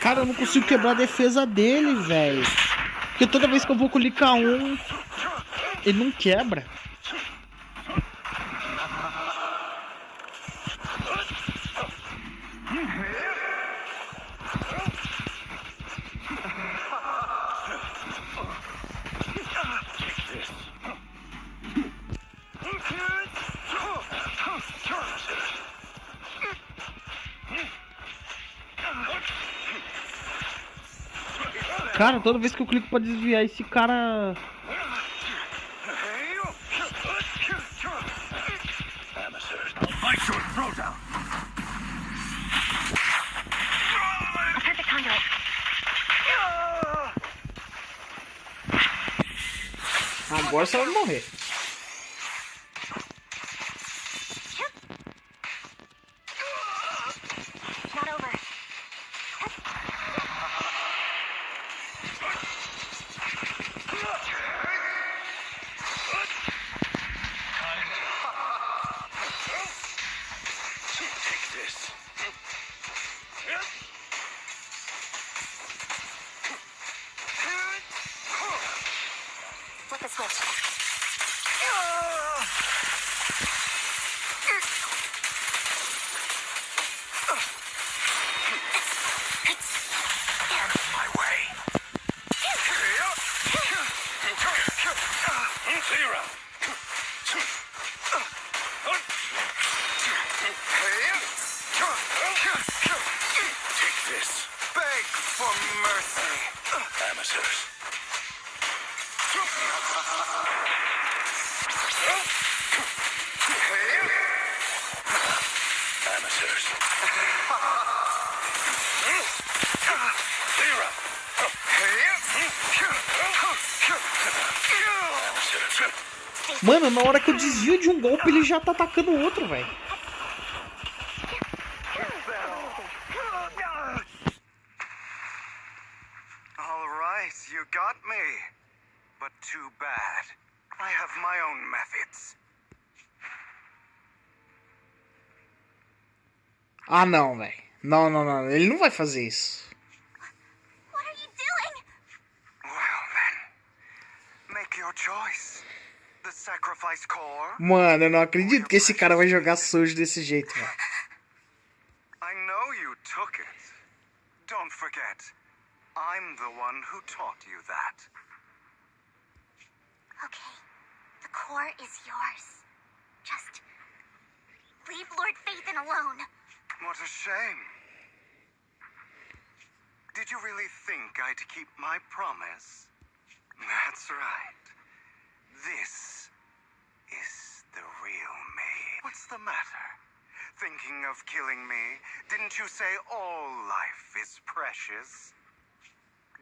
Cara, eu não consigo quebrar a defesa dele, velho. Porque toda vez que eu vou clicar um, ele não quebra. Cara, toda vez que eu clico pra desviar esse cara... Agora você vai morrer. Amateurs. Mano, na hora que eu desvio de um golpe, ele já tá atacando o outro, velho. All right, you got me. But too bad. I have my own methods. Ah, não, velho. Não, não, não. Ele não vai fazer isso. What are you doing? Well then, make your choice. The sacrifice core. Mano, eu não acredito que esse cara vai jogar sujo desse jeito, velho. I know you took it. Don't forget, I'm the one who taught you that. Okay, the core is yours. Just leave Lord Phaethon alone. What a shame. Did you really think I'd keep my promise? That's right. This is the real me. What's the matter? Thinking of killing me? Didn't you say all life is precious?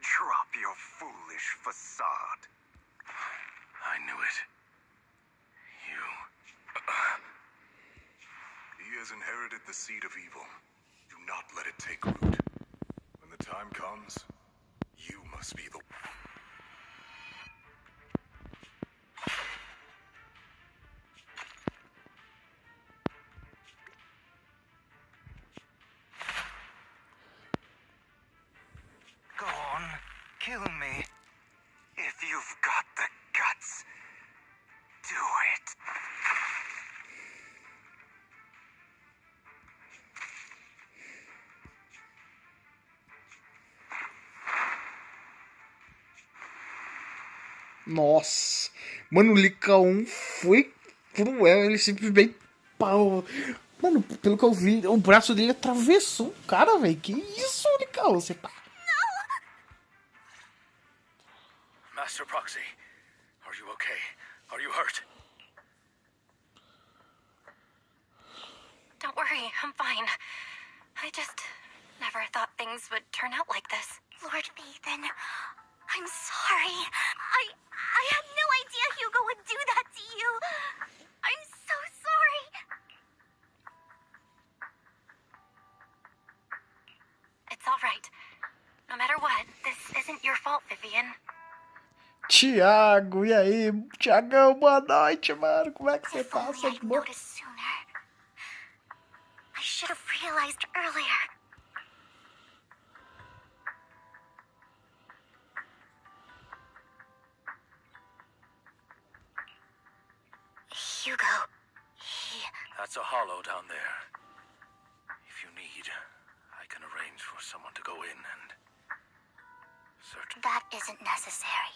Drop your foolish facade. I knew it. You. He has inherited the seed of evil. Do not let it take root. When the time comes, you must be the... Go on, kill me. If you've got the guts, do it. Nossa. Mano, o Licaon foi cruel. Ele simplesmente... Pau. Mano, pelo que eu vi, o braço dele atravessou o cara, velho. Que isso, Licaon? Você tá... Master Proxy, are you okay? Are you hurt? Don't worry, I'm fine. I just never thought things would turn out like this. Lord Phaethon, I'm sorry. I had no idea Hugo would do that to you. I'm so sorry. It's all right. No matter what, this isn't your fault, Vivian. Thiago, e aí? Thiagão, boa noite, mano. Como é que você tá? Você de boa? Noticed sooner. I should have realized earlier. Hugo, That's a hollow down there. If you need, I can arrange for someone to go in and search. that isn't necessary.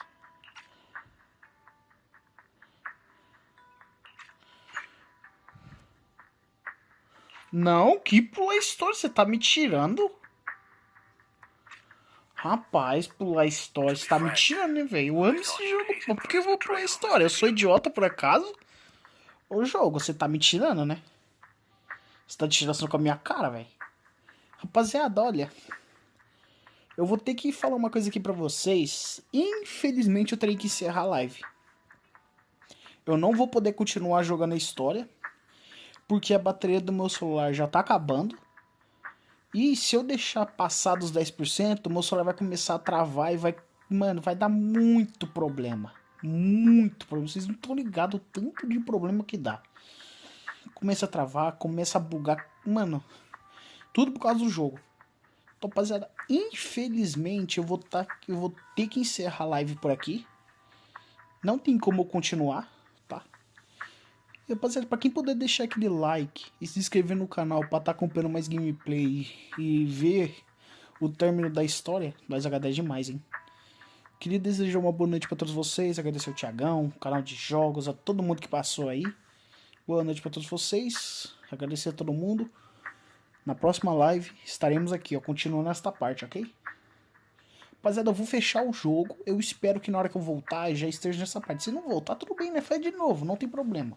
Não, que Play Store? Você tá me tirando? Rapaz, Play Store, você tá me tirando, hein, velho? Eu amo esse jogo. Por que eu vou Play Store? Eu sou idiota por acaso? Ô jogo, você tá me tirando, né? Você tá tirando com a minha cara, velho. Rapaziada, olha. Eu vou ter que falar uma coisa aqui pra vocês. Infelizmente eu terei que encerrar a live. Eu não vou poder continuar jogando a história. Porque a bateria do meu celular já tá acabando. E se eu deixar passar dos 10%, o meu celular vai começar a travar e vai... Mano, vai dar muito problema. Muito problema. Vocês não estão ligados o tanto de problema que dá. Começa a travar, começa a bugar. Mano, tudo por causa do jogo. Então, rapaziada, infelizmente eu vou ter que encerrar a live por aqui. Não tem como eu continuar, tá? E, rapaziada, pra quem puder deixar aquele like e se inscrever no canal pra estar acompanhando mais gameplay e ver o término da história, nós agradecemos demais, hein? Queria desejar uma boa noite pra todos vocês, agradecer ao Thiagão, canal de jogos, a todo mundo que passou aí. Boa noite pra todos vocês, agradecer a todo mundo. Na próxima live estaremos aqui, ó, continuando esta parte, ok? Rapaziada, eu vou fechar o jogo. Eu espero que na hora que eu voltar já esteja nessa parte. Se não voltar, tudo bem, né? Faz de novo, não tem problema.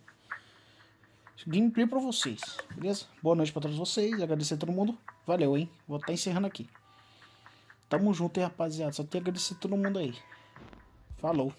Gameplay pra vocês, beleza? Boa noite pra todos vocês. Agradecer a todo mundo. Valeu, hein? Vou estar encerrando aqui. Tamo junto, hein, rapaziada. Só tenho que agradecer a todo mundo aí. Falou.